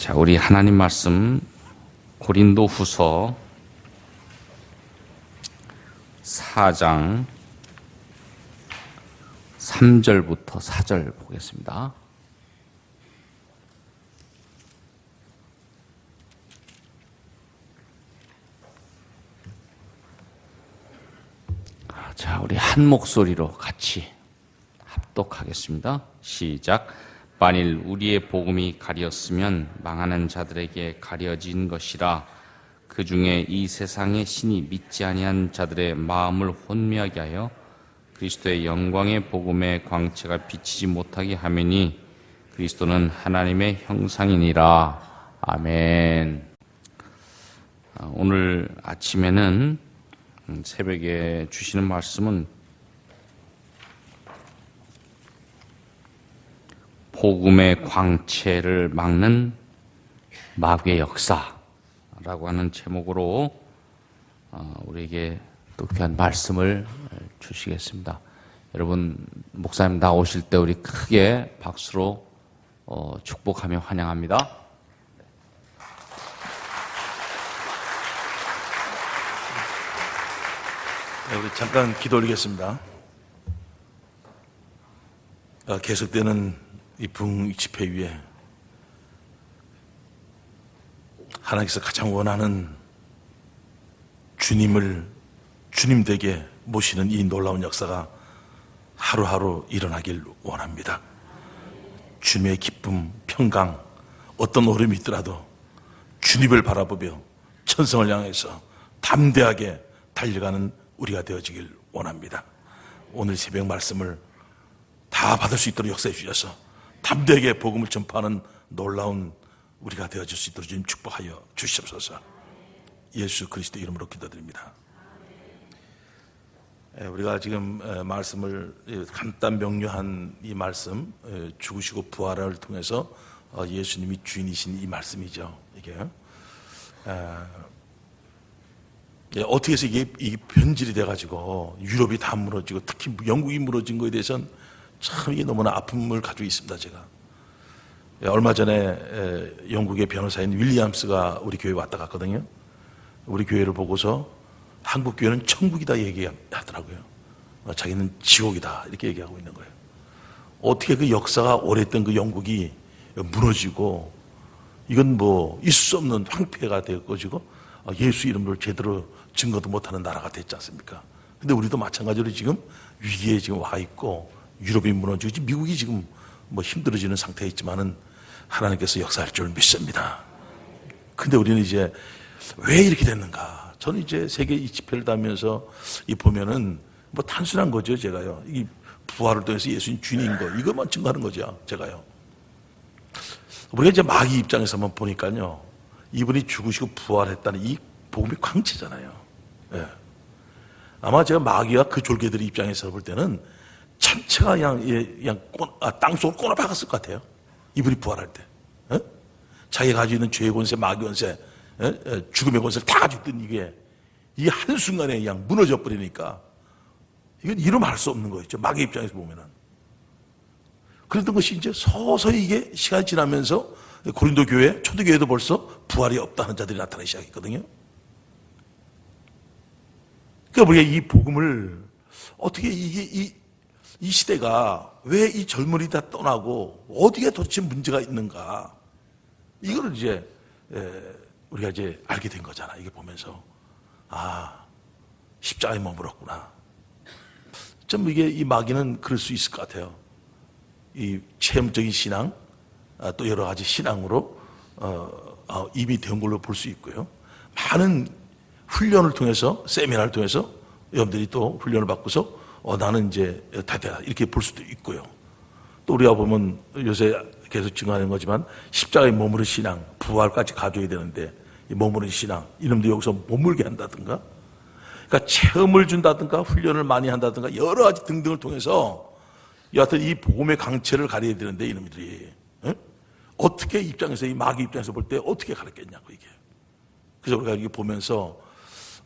자, 우리 하나님 말씀 고린도후서 4장 3절부터 4절 보겠습니다. 자, 우리 한 목소리로 같이 합독하겠습니다. 시작. 만일 우리의 복음이 가렸으면 망하는 자들에게 가려진 것이라. 그 중에 이 세상의 신이 믿지 아니한 자들의 마음을 혼미하게 하여 그리스도의 영광의 복음의 광채가 비치지 못하게 하매니 그리스도는 하나님의 형상이니라. 아멘. 오늘 아침에는 새벽에 주시는 말씀은 복음의 광채를 막는 마귀의 역사라고 하는 제목으로 우리에게 또 귀한 말씀을 주시겠습니다. 여러분, 목사님 나오실 때 우리 크게 박수로 축복하며 환영합니다. 네, 우리 잠깐 기도 올리겠습니다. 계속되는 이 부흥 집회 위에 하나님께서 가장 원하는 주님 댁에 모시는 이 놀라운 역사가 하루하루 일어나길 원합니다. 주님의 기쁨, 평강, 어떤 어려움이 있더라도 주님을 바라보며 천성을 향해서 담대하게 달려가는 우리가 되어지길 원합니다. 오늘 새벽 말씀을 다 받을 수 있도록 역사해 주셔서 담대하게 복음을 전파하는 놀라운 우리가 되어질 수 있도록 주님 축복하여 주시옵소서. 예수 그리스도 이름으로 기도드립니다. 우리가 지금 말씀을 간단 명료한 이 말씀, 죽으시고 부활을 통해서 예수님이 주인이신 이 말씀이죠. 이게 어떻게 해서 이게 변질이 돼가지고 유럽이 다 무너지고 특히 영국이 무너진 거에 대해서는 참 이게 너무나 아픔을 가지고 있습니다. 제가 얼마 전에 영국의 변호사인 윌리엄스가 우리 교회에 왔다 갔거든요. 우리 교회를 보고서 한국 교회는 천국이다 얘기하더라고요. 자기는 지옥이다 이렇게 얘기하고 있는 거예요. 어떻게 그 역사가 오래됐던 그 영국이 무너지고 이건 뭐 있을 수 없는 황폐가 되어지고 예수 이름으로 제대로 증거도 못하는 나라가 됐지 않습니까? 근데 우리도 마찬가지로 지금 위기에 지금 와 있고 유럽이 무너지고 미국이 지금 뭐 힘들어지는 상태에 있지만은 하나님께서 역사할 줄 믿습니다. 근데 우리는 이제 왜 이렇게 됐는가? 저는 이제 세계 이 집회를 다니면서 이 보면은 뭐 단순한 거죠, 제가요. 이 부활을 통해서 예수님 주인인 거 이것만 증거하는 거죠, 제가요. 우리가 이제 마귀 입장에서만 보니까요, 이분이 죽으시고 부활했다는 이 복음이 광채잖아요. 예. 아마 제가 마귀와 그 졸개들의 입장에서 볼 때는 전체가 그냥 땅속으로 꼬나 박았을 것 같아요. 이분이 부활할 때. 에? 자기가 가지고 있는 죄의 권세, 마귀 권세, 죽음의 권세를 다 가지고 있던 이게 한순간에 그냥 무너져 버리니까 이건 이름할 수 없는 거였죠. 마귀 입장에서 보면은. 그랬던 것이 이제 서서히 이게 시간이 지나면서 고린도 교회, 초대교회도 벌써 부활이 없다는 자들이 나타나기 시작했거든요. 그러니까 우리가 이 복음을 어떻게 이 시대가 왜 이 젊은이 다 떠나고 어디에 도대체 문제가 있는가, 이거를 이제 우리가 이제 알게 된 거잖아. 이게 보면서 십자가에 머물었구나. 좀 이게 이 마귀는 그럴 수 있을 것 같아요. 이 체험적인 신앙, 또 여러 가지 신앙으로 이미 된 걸로 볼 수 있고요. 많은 훈련을 통해서, 세미나를 통해서 여러분들이 또 훈련을 받고서 나는 이제 다 되다 이렇게 볼 수도 있고요. 또 우리가 보면 요새 계속 증거하는 거지만 십자가에 머무는 신앙, 부활까지 가져야 되는데 이 머무는 신앙, 이놈도 여기서 머물게 한다든가, 그러니까 체험을 준다든가 훈련을 많이 한다든가 여러 가지 등등을 통해서 여하튼 이 복음의 강체를 가려야 되는데 이놈들이 어떻게 입장에서, 이 마귀 입장에서 볼 때 어떻게 가르쳤냐고 이게. 그래서 우리가 이게 보면서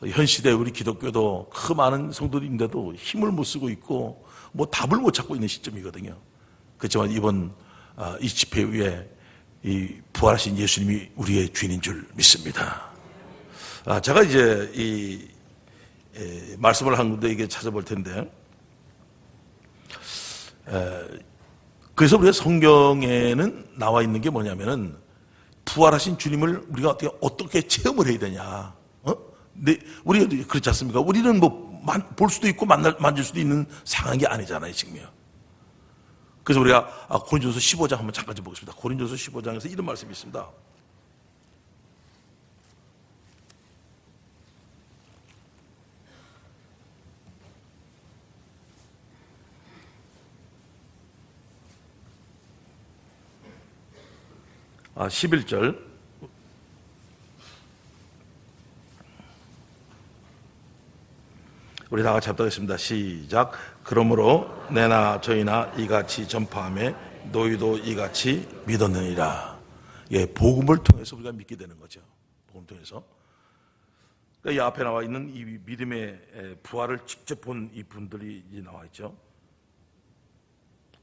현 시대 우리 기독교도 그 많은 성도들인데도 힘을 못 쓰고 있고 뭐 답을 못 찾고 있는 시점이거든요. 그렇지만 이번 이 집회 위에 이 부활하신 예수님이 우리의 주인인 줄 믿습니다. 제가 이제 이 말씀을 한 군데 이게 찾아볼 텐데, 그래서 우리가 성경에는 나와 있는 게 뭐냐면은 부활하신 주님을 우리가 어떻게 체험을 해야 되냐. 근데 우리가 그렇지 않습니까? 우리는 뭐 볼 수도 있고 만질 수도 있는 상황이 아니잖아요, 지금요. 그래서 우리가 고린도서 15장 한번 잠깐 좀 보겠습니다. 고린도서 15장에서 이런 말씀이 있습니다. 아, 11절. 우리 다 같이 합독하겠습니다. 시작. 그러므로 내나 저희나 이같이 전파하며 너희도 이같이 믿었느니라. 예, 복음을 통해서 우리가 믿게 되는 거죠. 복음을 통해서. 그러니까 이 앞에 나와 있는 이 믿음의 부활을 직접 본 이 분들이 나와 있죠.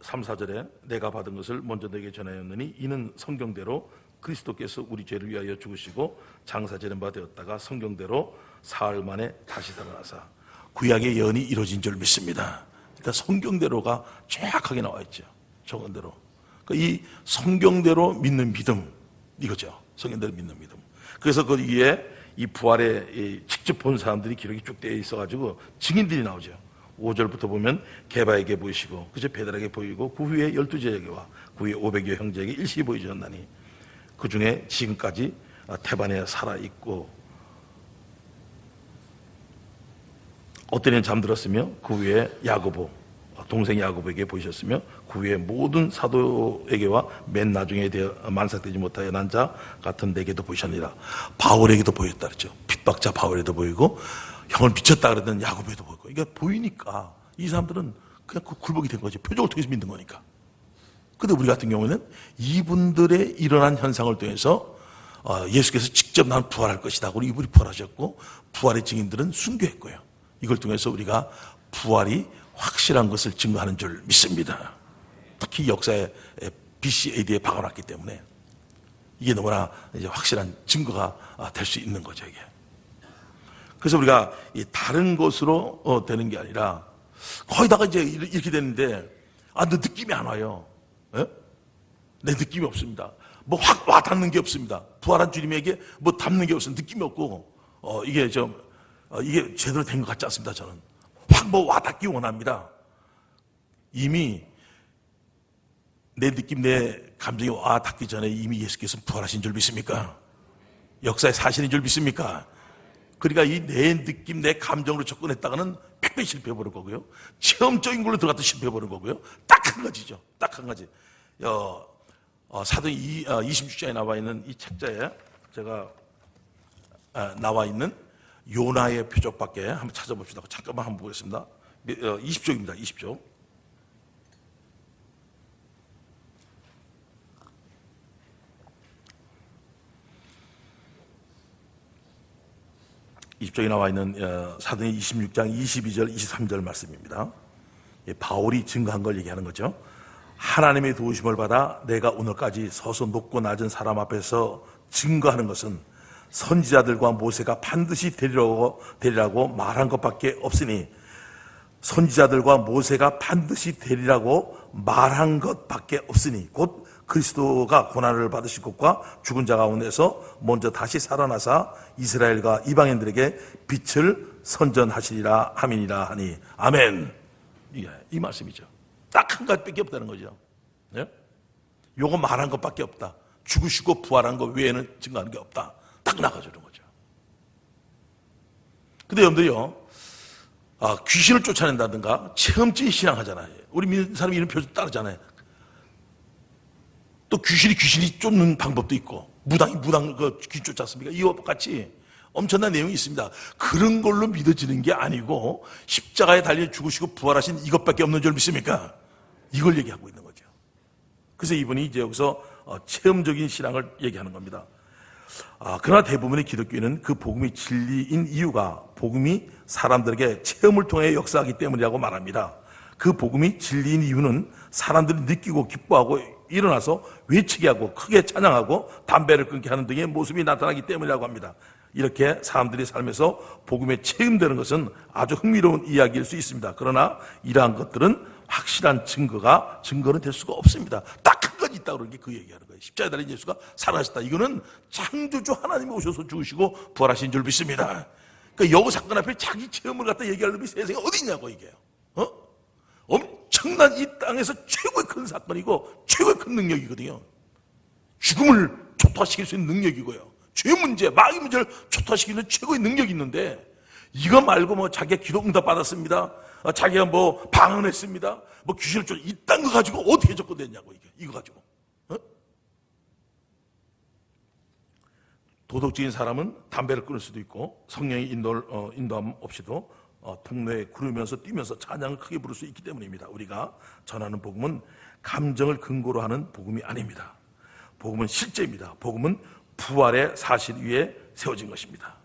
3, 4절에 내가 받은 것을 먼저 너에게 전하였느니 이는 성경대로 그리스도께서 우리 죄를 위하여 죽으시고 장사되는 바 되었다가 성경대로 사흘 만에 다시 살아나사 구약의 예언이 이루어진 줄 믿습니다. 그러니까 성경대로가 정확하게 나와 있죠. 성경대로. 그러니까 이 성경대로 믿는 믿음 이거죠. 성경대로 믿는 믿음. 그래서 그 위에 이 부활에 직접 본 사람들이 기록이 쭉 되어 있어가지고 증인들이 나오죠. 5절부터 보면 게바에게 보이시고 그저 베드로에게 보이고 그 후에 12제에게와 그 후에 500여 형제에게 일시 보이셨나니 그 중에 지금까지 태반에 살아있고 어떤 이는 잠들었으며 그 후에 야고보 동생 야고보에게 보이셨으며 그 후에 모든 사도에게와 맨 나중에 만삭되지 못하여 난 자 같은 내게도 보이셨느니라. 바울에게도 보였다 그랬죠. 핍박자 바울에도 보이고 형을 미쳤다 그러던 야고보에도 보이고. 그러니까 보이니까 이 사람들은 그냥 그 굴복이 된 거지. 표적을 통해서 믿는 거니까. 근데 우리 같은 경우에는 이분들의 일어난 현상을 통해서 예수께서 직접 난 부활할 것이다. 그리고 이분이 부활하셨고 부활의 증인들은 순교했고요. 이걸 통해서 우리가 부활이 확실한 것을 증거하는 줄 믿습니다. 특히 역사에 BC AD에 박아놨기 때문에 이게 너무나 이제 확실한 증거가 될 수 있는 거죠, 이게. 그래서 우리가 이 다른 것으로 되는 게 아니라 거의 다가 이제 이렇게 되는데 너 느낌이 안 와요. 예? 내 느낌이 없습니다. 뭐 확 와닿는 게 없습니다. 부활한 주님에게 뭐 닿는 게 없어요. 느낌이 없고 이게 이게 제대로 된 것 같지 않습니다. 저는 확 뭐 와닿기 원합니다. 이미 내 느낌, 내 감정이 와닿기 전에 이미 예수께서 부활하신 줄 믿습니까? 역사의 사실인 줄 믿습니까? 그러니까 이 내 느낌, 내 감정으로 접근했다가는 팩팩 실패해버릴 거고요. 체험적인 걸로 들어갔다 실패해버릴 거고요. 딱 한 가지죠. 딱 한 가지. 사도행 26장에 나와 있는 이 책자에 제가 나와 있는 요나의 표적밖에 한번 찾아봅시다. 잠깐만 한번 보겠습니다. 20쪽입니다. 20쪽. 입장에 나와 있는 사도행 26장 22절 23절 말씀입니다. 바울이 증거한 걸 얘기하는 거죠. 하나님의 도우심을 받아 내가 오늘까지 서서 높고 낮은 사람 앞에서 증거하는 것은 선지자들과 모세가 반드시 되리라고 말한 것밖에 없으니 선지자들과 모세가 반드시 되리라고 말한 것밖에 없으니 곧 그리스도가 고난을 받으실 것과 죽은 자 가운데서 먼저 다시 살아나사 이스라엘과 이방인들에게 빛을 선전하시리라 함이니라 하니 아멘. 이 말씀이죠. 딱 한 가지밖에 없다는 거죠. 네? 요거 말한 것밖에 없다. 죽으시고 부활한 것 외에는 증거하는 게 없다. 딱 나가주는 거죠. 근데 여러분들이요, 귀신을 쫓아낸다든가 체험적인 신앙 하잖아요. 우리 믿는 사람이 이런 표적 따르잖아요. 또 귀신이 쫓는 방법도 있고 무당이 귀신 쫓지 않습니까? 이와 같이 엄청난 내용이 있습니다. 그런 걸로 믿어지는 게 아니고 십자가에 달려 죽으시고 부활하신 이것밖에 없는 줄 믿습니까? 이걸 얘기하고 있는 거죠. 그래서 이분이 이제 여기서 체험적인 신앙을 얘기하는 겁니다. 그러나 대부분의 기독교인은 그 복음이 진리인 이유가 복음이 사람들에게 체험을 통해 역사하기 때문이라고 말합니다. 그 복음이 진리인 이유는 사람들이 느끼고 기뻐하고 일어나서 외치게 하고 크게 찬양하고 담배를 끊게 하는 등의 모습이 나타나기 때문이라고 합니다. 이렇게 사람들이 살면서 복음에 체험되는 것은 아주 흥미로운 이야기일 수 있습니다. 그러나 이러한 것들은 확실한 증거는 될 수가 없습니다. 딱 한 가지 있다고 그러는 게 그 얘기하는 거예요. 십자가에 달린 예수가 살아나셨다. 이거는 창조주 하나님이 오셔서 죽으시고 부활하신 줄 믿습니다. 그러니까 여우 사건 앞에 자기 체험을 갖다 얘기할 놈이 세상에 어디 있냐고 이게요. 엄청난 이 땅에서 최고의 큰 사건이고 최고의 큰 능력이거든요. 죽음을 초토화시킬 수 있는 능력이고요. 죄 문제, 마귀 문제를 초토화시키는 최고의 능력이 있는데 이거 말고 뭐 자기가 기도 응답 받았습니다. 자기가 뭐 방언했습니다. 뭐 귀신을 쫓아 이딴 거 가지고 어떻게 접근됐냐고 이거 가지고. 도덕적인 사람은 담배를 끊을 수도 있고 성령의 인도함 없이도 통로에 구르면서 뛰면서 찬양을 크게 부를 수 있기 때문입니다. 우리가 전하는 복음은 감정을 근거로 하는 복음이 아닙니다. 복음은 실제입니다. 복음은 부활의 사실 위에 세워진 것입니다.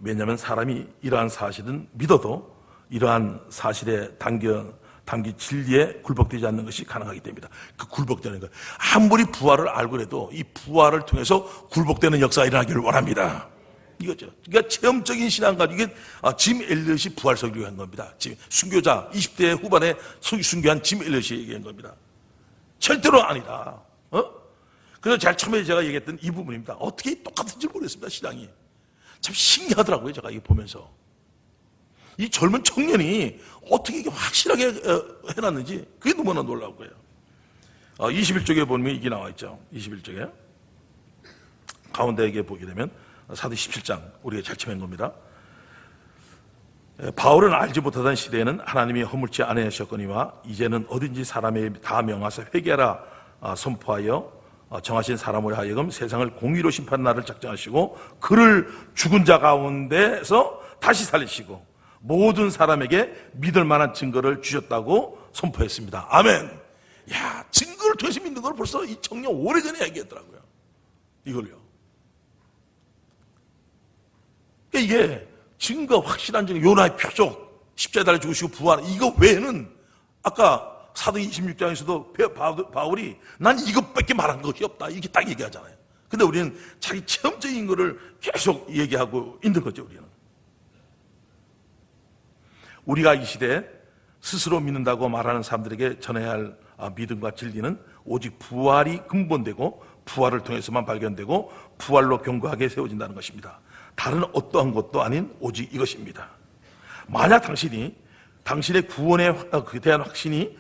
왜냐하면 사람이 이러한 사실은 믿어도 이러한 사실에 담긴 진리에 굴복되지 않는 것이 가능하기 때문입니다. 그 굴복되는 것. 아무리 부활을 알고 해도 이 부활을 통해서 굴복되는 역사가 일어나기를 원합니다. 이거죠. 그러니까 체험적인 신앙 가지고 이게 짐 엘리엇이 부활 설교를 한 겁니다. 순교자 20대 후반에 순교한 짐 엘리엇이 얘기한 겁니다. 절대로 아니다. 그래서 제일 처음에 제가 얘기했던 이 부분입니다. 어떻게 똑같은지 모르겠습니다. 신앙이 참 신기하더라고요. 제가 이거 보면서 이 젊은 청년이 어떻게 이게 확실하게 해놨는지 그게 너무나 놀라운 거예요. 21쪽에 보면 이게 나와 있죠. 21쪽에 가운데 이게 보게 되면 사도 17장 우리가 잘 쳐낸 겁니다. 바울은 알지 못하던 시대에는 하나님이 허물지 아니하셨거니와 이제는 어딘지 사람에 다 명하사 회개하라 선포하여 정하신 사람으로 하여금 세상을 공의로 심판 날을 작정하시고 그를 죽은 자 가운데서 다시 살리시고 모든 사람에게 믿을 만한 증거를 주셨다고 선포했습니다. 아멘. 야, 증거를 통해서 믿는 걸 벌써 이 청년 오래전에 얘기했더라고요. 이걸요. 그러니까 이게 증거, 확실한 증거, 요나의 표적, 십자가에 달려 죽으시고 부활, 이거 외에는 아까 사도 26장에서도 바울이 난 이것밖에 말한 것이 없다. 이렇게 딱 얘기하잖아요. 근데 우리는 자기 체험적인 거를 계속 얘기하고 있는 거죠, 우리는. 우리가 이 시대에 스스로 믿는다고 말하는 사람들에게 전해야 할 믿음과 진리는 오직 부활이 근본되고 부활을 통해서만 발견되고 부활로 견고하게 세워진다는 것입니다. 다른 어떠한 것도 아닌 오직 이것입니다. 만약 당신의 구원에 대한 확신이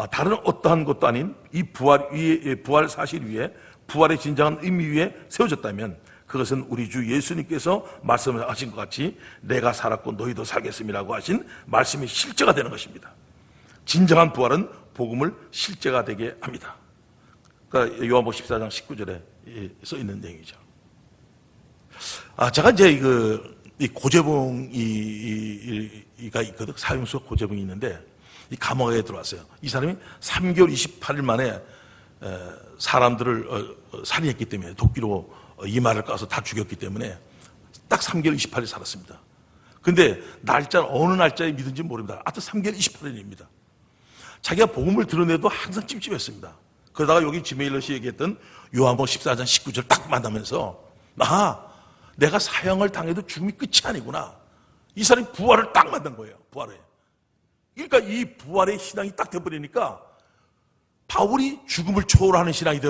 다른 어떠한 것도 아닌 이 부활 사실 위에 부활의 진정한 의미 위에 세워졌다면 그것은 우리 주 예수님께서 말씀하신 것 같이 내가 살았고 너희도 살겠음이라고 하신 말씀이 실제가 되는 것입니다. 진정한 부활은 복음을 실제가 되게 합니다. 그러니까 요한복음 14장 19절에 써 있는 내용이죠. 제가 이제 이 고재봉이가 있거든. 사형수 고재봉이 있는데 이 감옥에 들어왔어요. 이 사람이 3개월 28일 만에 사람들을 살인했기 때문에 도끼로 이마를 까서 다 죽였기 때문에 딱 3개월 28일 살았습니다. 근데 날짜는 어느 날짜에 믿은지 모릅니다. 하여튼 3개월 28일입니다. 자기가 복음을 들어내도 항상 찜찜했습니다. 그러다가 여기 지메일러시 얘기했던 요한복음 14장 19절 딱 만나면서 내가 사형을 당해도 죽음이 끝이 아니구나. 이 사람이 부활을 딱 만난 거예요. 부활에. 그러니까 이 부활의 신앙이 딱 돼버리니까 바울이 죽음을 초월하는 신앙이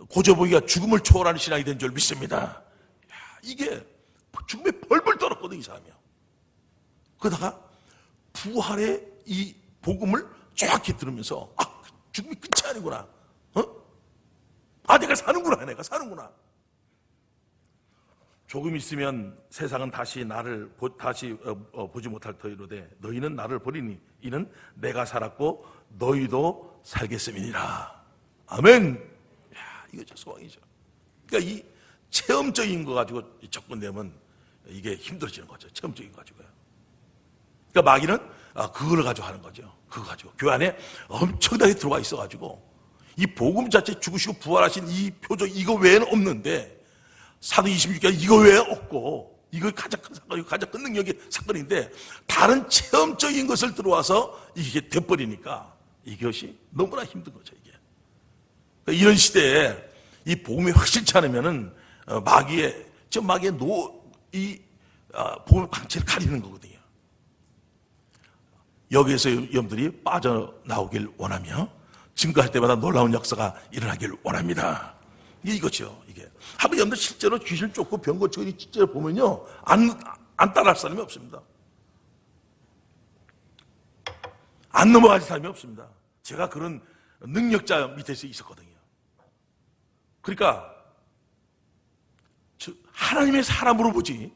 고재봉이가 죽음을 초월하는 신앙이 된 줄 믿습니다. 이게 죽음에 벌벌 떨었거든 이 사람이요. 그러다가 부활의 이 복음을 정확히 들으면서 죽음이 끝이 아니구나. 내가 사는구나. 조금 있으면 세상은 다시 나를 보지 못할 터이로되 너희는 나를 버리니 이는 내가 살았고 너희도 살겠음이니라. 아멘. 이거죠, 소망이죠. 그러니까 이 체험적인 거 가지고 접근되면 이게 힘들어지는 거죠. 체험적인 거 가지고요. 그러니까 마귀는 그걸 가지고 하는 거죠. 그거 가지고 교회 안에 엄청나게 들어와 있어가지고 이 복음 자체 죽으시고 부활하신 이 표적 이거 외에는 없는데 사도 26장 이거 외에 없고 이거 가장 큰 사건이고 가장 큰 능력의 사건인데 다른 체험적인 것을 들어와서 이게 돼버리니까 이것이 너무나 힘든 거죠, 이게. 그러니까 이런 시대에 이 복음이 확실치 않으면은 마귀의 복음의 광채를 가리는 거거든요. 여기에서 여러분들이 빠져나오길 원하며 증거할 때마다 놀라운 역사가 일어나길 원합니다. 이거죠, 이게. 한번 여러분들 실제로 귀신을 쫓고 병 고치고 실제로 보면요, 안 따라할 사람이 없습니다. 안 넘어갈 사람이 없습니다. 제가 그런 능력자 밑에서 있었거든요. 그러니까 하나님의 사람으로 보지,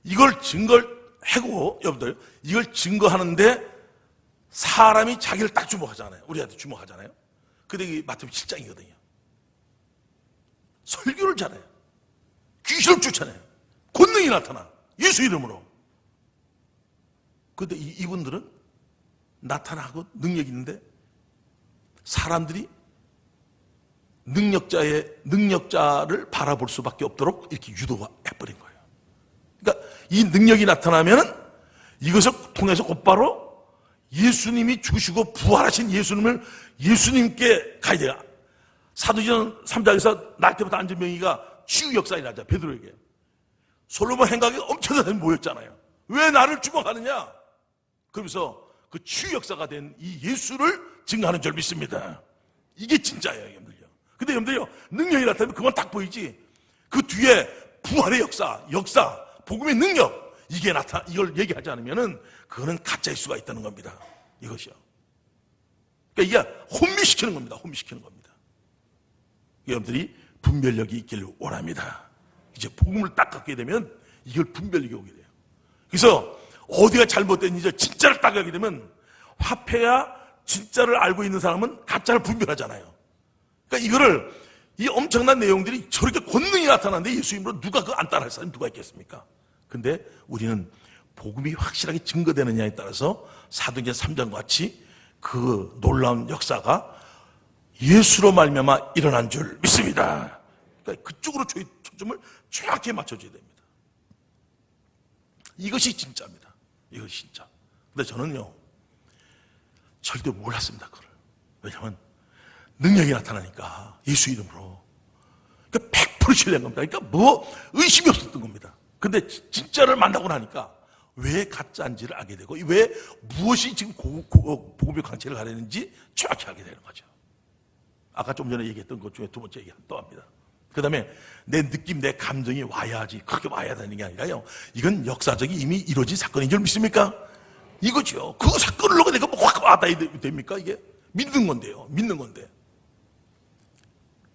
이걸 증거하고 여러분들 이걸 증거하는데 사람이 자기를 딱 주목하잖아요. 우리한테 주목하잖아요. 근데 이게 마태복음 7장이거든요. 설교를 잘해요. 귀신을 쫓아내요. 권능이 나타나. 예수 이름으로. 근데 이분들은 나타나고 능력이 있는데 사람들이 능력자를 바라볼 수밖에 없도록 이렇게 유도해버린 거예요. 그러니까 이 능력이 나타나면은 이것을 통해서 곧바로 예수님이 주시고 부활하신 예수님께 가야 돼요. 사도전 3장에서 날 때부터 앉은 명의가 치유 역사에 나죠. 베드로에게. 솔로몬 행각에 엄청난 사람이 모였잖아요. 왜 나를 주목하느냐? 그러면서 그 치유 역사가 된 이 예수를 증거하는 줄 믿습니다. 이게 진짜예요, 여러분들요. 근데 여러분들요, 능력이 나타나면 그건 딱 보이지. 그 뒤에 부활의 역사, 복음의 능력, 이걸 얘기하지 않으면은 그거는 가짜일 수가 있다는 겁니다. 이것이요. 그러니까 이게 혼미시키는 겁니다. 여러분들이 분별력이 있기를 원합니다. 이제 복음을 딱 갖게 되면 이걸 분별력이 오게 돼요. 그래서 어디가 잘못됐는지 진짜를 딱 하게 되면 화폐야 진짜를 알고 있는 사람은 가짜를 분별하잖아요. 그러니까 이 엄청난 내용들이 저렇게 권능이 나타나는데 예수 이름으로 누가 그거 안 따라할 사람이 누가 있겠습니까? 근데 우리는 복음이 확실하게 증거되느냐에 따라서 사도행전 3장과 같이 그 놀라운 역사가 예수로 말미암아 일어난 줄 믿습니다. 그러니까 그쪽으로 초점을 정확히 맞춰줘야 됩니다. 이것이 진짜입니다. 이것이 진짜. 근데 저는요, 절대 몰랐습니다, 그걸. 왜냐하면 능력이 나타나니까 예수 이름으로. 그러니까 100% 신뢰한 겁니다. 그러니까 의심이 없었던 겁니다. 근데 진짜를 만나고 나니까 왜 가짜인지를 알게 되고 왜 무엇이 지금 복음의 광채를 가리는지 정확히 알게 되는 거죠. 아까 좀 전에 얘기했던 것 중에 두 번째 얘기 또 합니다. 그 다음에 내 느낌, 내 감정이 와야지. 그렇게 와야 되는 게 아니라요, 이건 역사적이 이미 이루어진 사건인 줄 믿습니까? 이거죠. 그 사건을 놓고 내가 확 와닿아야 됩니까? 이게 믿는 건데요. 믿는 건데.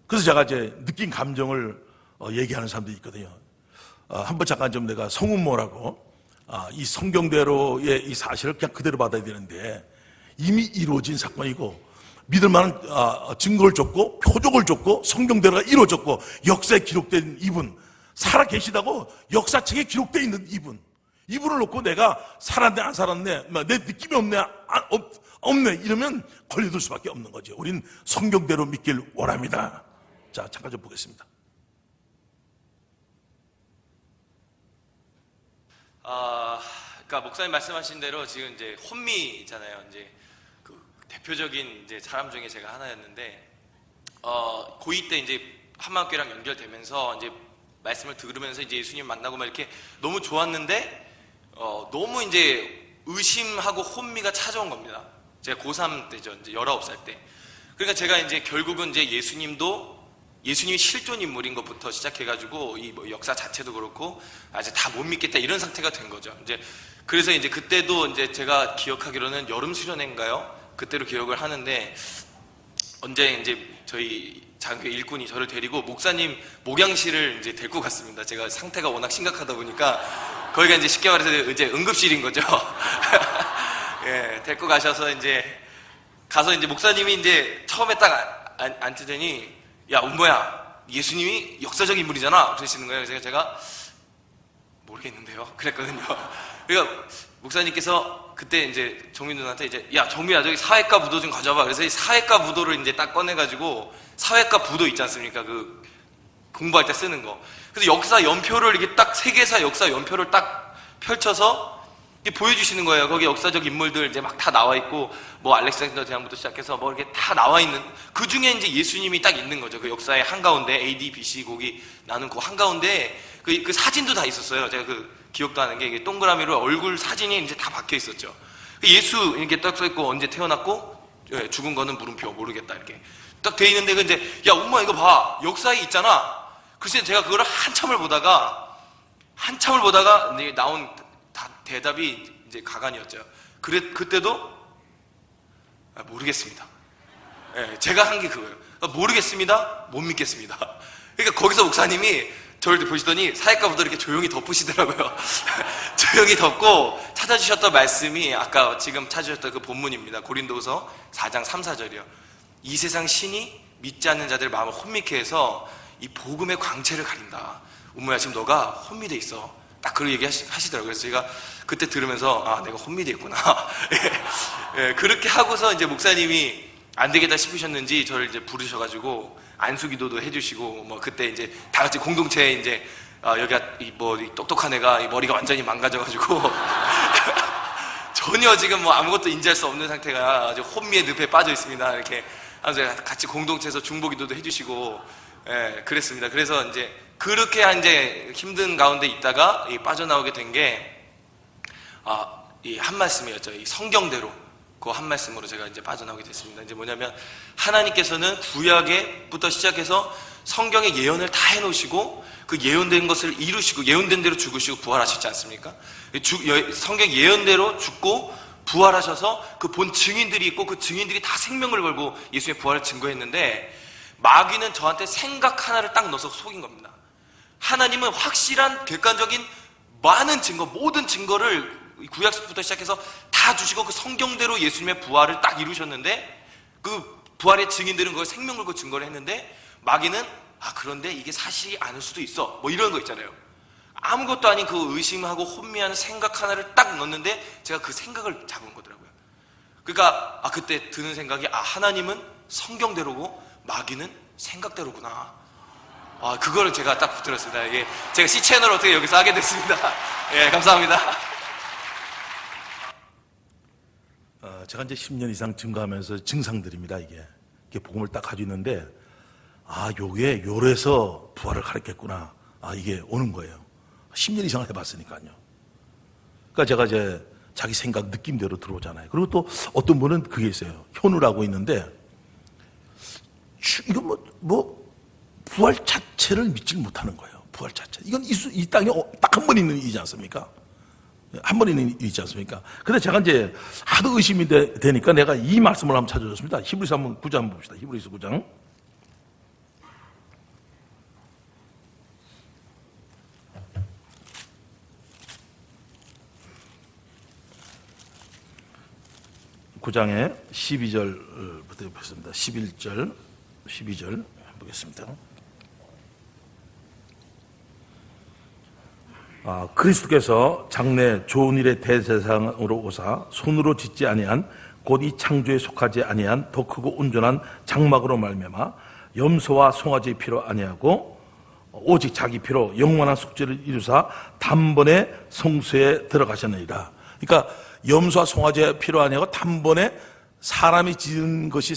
그래서 제가 이제 느낀 감정을 얘기하는 사람들이 있거든요. 한번 잠깐 좀 내가 성운모라고 이 성경대로의 이 사실을 그냥 그대로 받아야 되는데 이미 이루어진 사건이고 믿을 만한 증거를 줬고 표적을 줬고 성경대로가 이루어졌고 역사에 기록된 이분, 살아 계시다고 역사책에 기록되어 있는 이분을 놓고 내가 살았네 안 살았네, 내 느낌이 없네 이러면 걸려들 수밖에 없는 거죠. 우린 성경대로 믿길 원합니다. 자, 잠깐 좀 보겠습니다. 그러니까 목사님 말씀하신 대로 지금 이제 혼미잖아요. 이제 그 대표적인 이제 사람 중에 제가 하나였는데, 고2 때 이제 한마음교회랑 연결되면서 이제 말씀을 들으면서 이제 예수님 만나고 막 이렇게 너무 좋았는데, 너무 이제 의심하고 혼미가 찾아온 겁니다. 제가 고3 때죠. 이제 19살 때. 그러니까 제가 이제 결국은 이제 예수님이 실존 인물인 것부터 시작해가지고 이 뭐 역사 자체도 그렇고 이제 다 못 믿겠다 이런 상태가 된 거죠. 이제 그래서 이제 그때도 이제 제가 기억하기로는 여름 수련회인가요? 그때로 기억을 하는데, 언제 이제 저희 장교회 일꾼이 저를 데리고 목사님 목양실을 이제 데리고 갔습니다. 제가 상태가 워낙 심각하다 보니까 거기가 이제 쉽게 말해서 이제 응급실인 거죠. 예, 데리고 가셔서 이제 가서 이제 목사님이 이제 처음에 딱 앉으더니, 야, 운모야, 예수님이 역사적 인물이잖아. 그러시는 거예요. 그래서 제가 모르겠는데요. 그랬거든요. 그러니까 목사님께서 그때 이제 정민 누나한테 이제, 야, 정민아, 저기 사회과 부도 좀 가져와봐. 그래서 이 사회과 부도를 이제 딱 꺼내가지고, 사회과 부도 있지 않습니까? 그 공부할 때 쓰는 거. 그래서 역사 연표를 이렇게 딱 세계사 역사 연표를 딱 펼쳐서 이게 보여주시는 거예요. 거기 역사적 인물들 이제 막 다 나와 있고, 뭐 알렉산더 대왕부터 시작해서 뭐 이렇게 다 나와 있는, 그 중에 이제 예수님이 딱 있는 거죠. 그 역사의 한가운데, AD, BC 곡이 나는 그 한가운데 그 사진도 다 있었어요. 제가 그 기억도 하는 게, 이게 동그라미로 얼굴 사진이 이제 다 박혀 있었죠. 예수 이렇게 딱 써있고, 언제 태어났고, 예, 죽은 거는 물음표, 모르겠다, 이렇게 딱 돼 있는데, 그 이제, 야, 엄마 이거 봐. 역사에 있잖아. 글쎄 제가 그거를 한참을 보다가 이제 나온 대답이 이제 가관이었죠. 그때도 모르겠습니다. 예, 제가 한 게 그거예요. 모르겠습니다. 못 믿겠습니다. 그러니까 거기서 목사님이 저를 보시더니 사역가부터 이렇게 조용히 덮으시더라고요. 조용히 덮고 찾아주셨던 말씀이 아까 지금 찾으셨던 그 본문입니다. 고린도후서 4장 3, 4절이요. 이 세상 신이 믿지 않는 자들의 마음을 혼미케 해서 이 복음의 광채를 가린다. 우무야, 지금 너가 혼미돼 있어. 딱 그런 얘기 하시더라고요. 그래서 제가 그때 들으면서, 아, 내가 혼미돼 있구나. 예, 그렇게 하고서 이제 목사님이 안 되겠다 싶으셨는지 저를 이제 부르셔가지고 안수기도도 해주시고, 뭐 그때 이제 다 같이 공동체에 이제, 여기가 뭐 똑똑한 애가 머리가 완전히 망가져가지고 전혀 지금 뭐 아무것도 인지할 수 없는 상태가 아주 혼미의 늪에 빠져 있습니다. 이렇게 하면서 같이 공동체에서 중보기도도 해주시고, 예, 그랬습니다. 그래서 이제 그렇게 이제 힘든 가운데 있다가 빠져나오게 된 게, 이 한 말씀이었죠. 이 성경대로 그 한 말씀으로 제가 이제 빠져나오게 됐습니다. 이제 뭐냐면, 하나님께서는 구약에부터 시작해서 성경의 예언을 다 해놓으시고 그 예언된 것을 이루시고 예언된 대로 죽으시고 부활하셨지 않습니까? 성경 예언대로 죽고 부활하셔서 그 본 증인들이 있고 그 증인들이 다 생명을 걸고 예수의 부활을 증거했는데, 마귀는 저한테 생각 하나를 딱 넣어서 속인 겁니다. 하나님은 확실한 객관적인 많은 증거, 모든 증거를 구약부터 시작해서 다 주시고 그 성경대로 예수님의 부활을 딱 이루셨는데, 그 부활의 증인들은 그걸 생명 걸고 증거를 했는데, 마귀는 그런데 이게 사실이 아닐 수도 있어, 뭐 이런 거 있잖아요. 아무것도 아닌 그 의심하고 혼미한 생각 하나를 딱 넣었는데 제가 그 생각을 잡은 거더라고요. 그러니까 그때 드는 생각이, 하나님은 성경대로고 마귀는 생각대로구나. 그거를 제가 딱 붙들었습니다. 이게 제가 C채널을 어떻게 여기서 하게 됐습니다. 예, 감사합니다. 제가 이제 10년 이상 증거하면서 증상들입니다. 이게 복음을 딱 가지고 있는데, 요게 요래서 부활을 가르쳤구나. 이게 오는 거예요. 10년 이상을 해봤으니까요. 그러니까 제가 이제 자기 생각, 느낌대로 들어오잖아요. 그리고 또 어떤 분은 그게 있어요. 현우라고 있는데, 이건 부활 자체를 믿질 못하는 거예요. 부활 자체. 이건 이 땅에 딱 한 번 있는 일이지 않습니까? 한 번 있는 일이지 않습니까? 근데 제가 이제 하도 의심이 되니까 내가 이 말씀을 한번 찾아줬습니다. 히브리서 9장 한번 봅시다. 히브리서 9장. 구장의 12절부터 보겠습니다. 11절, 12절 보겠습니다. 그리스도께서 장래 좋은 일의 대세상으로 오사 손으로 짓지 아니한 곧 이 창조에 속하지 아니한 더 크고 온전한 장막으로 말미암아 염소와 송아지의 피로 아니하고 오직 자기 피로 영원한 속죄를 이루사 단번에 성소에 들어가셨느니라. 그러니까 염소와 송아지의 피로 아니하고 단번에 사람이 지은 것이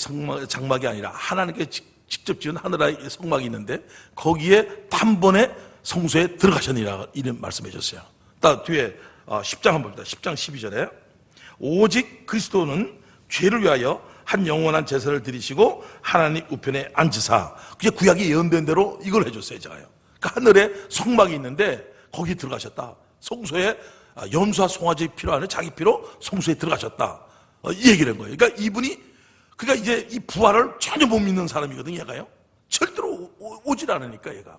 장막이 아니라 하나님께 직접 지은 하늘의 성막이 있는데 거기에 단번에 성소에 들어가셨느니라 이런 말씀해 주셨어요. 딱 뒤에 10장 한번 봅니다. 10장 12절에 오직 그리스도는 죄를 위하여 한 영원한 제사를 드리시고 하나님 우편에 앉으사, 그게 구약이 예언된 대로 이걸 해줬어요. 제가요. 그러니까 하늘에 성막이 있는데 거기 들어가셨다. 성소에 염소와 송아지 피로 아니라 자기 피로 성소에 들어가셨다. 이 얘기를 한 거예요. 그러니까 이분이, 그러니까 이제 이 부활을 전혀 못 믿는 사람이거든요. 얘가요. 절대로 오질 않으니까 얘가.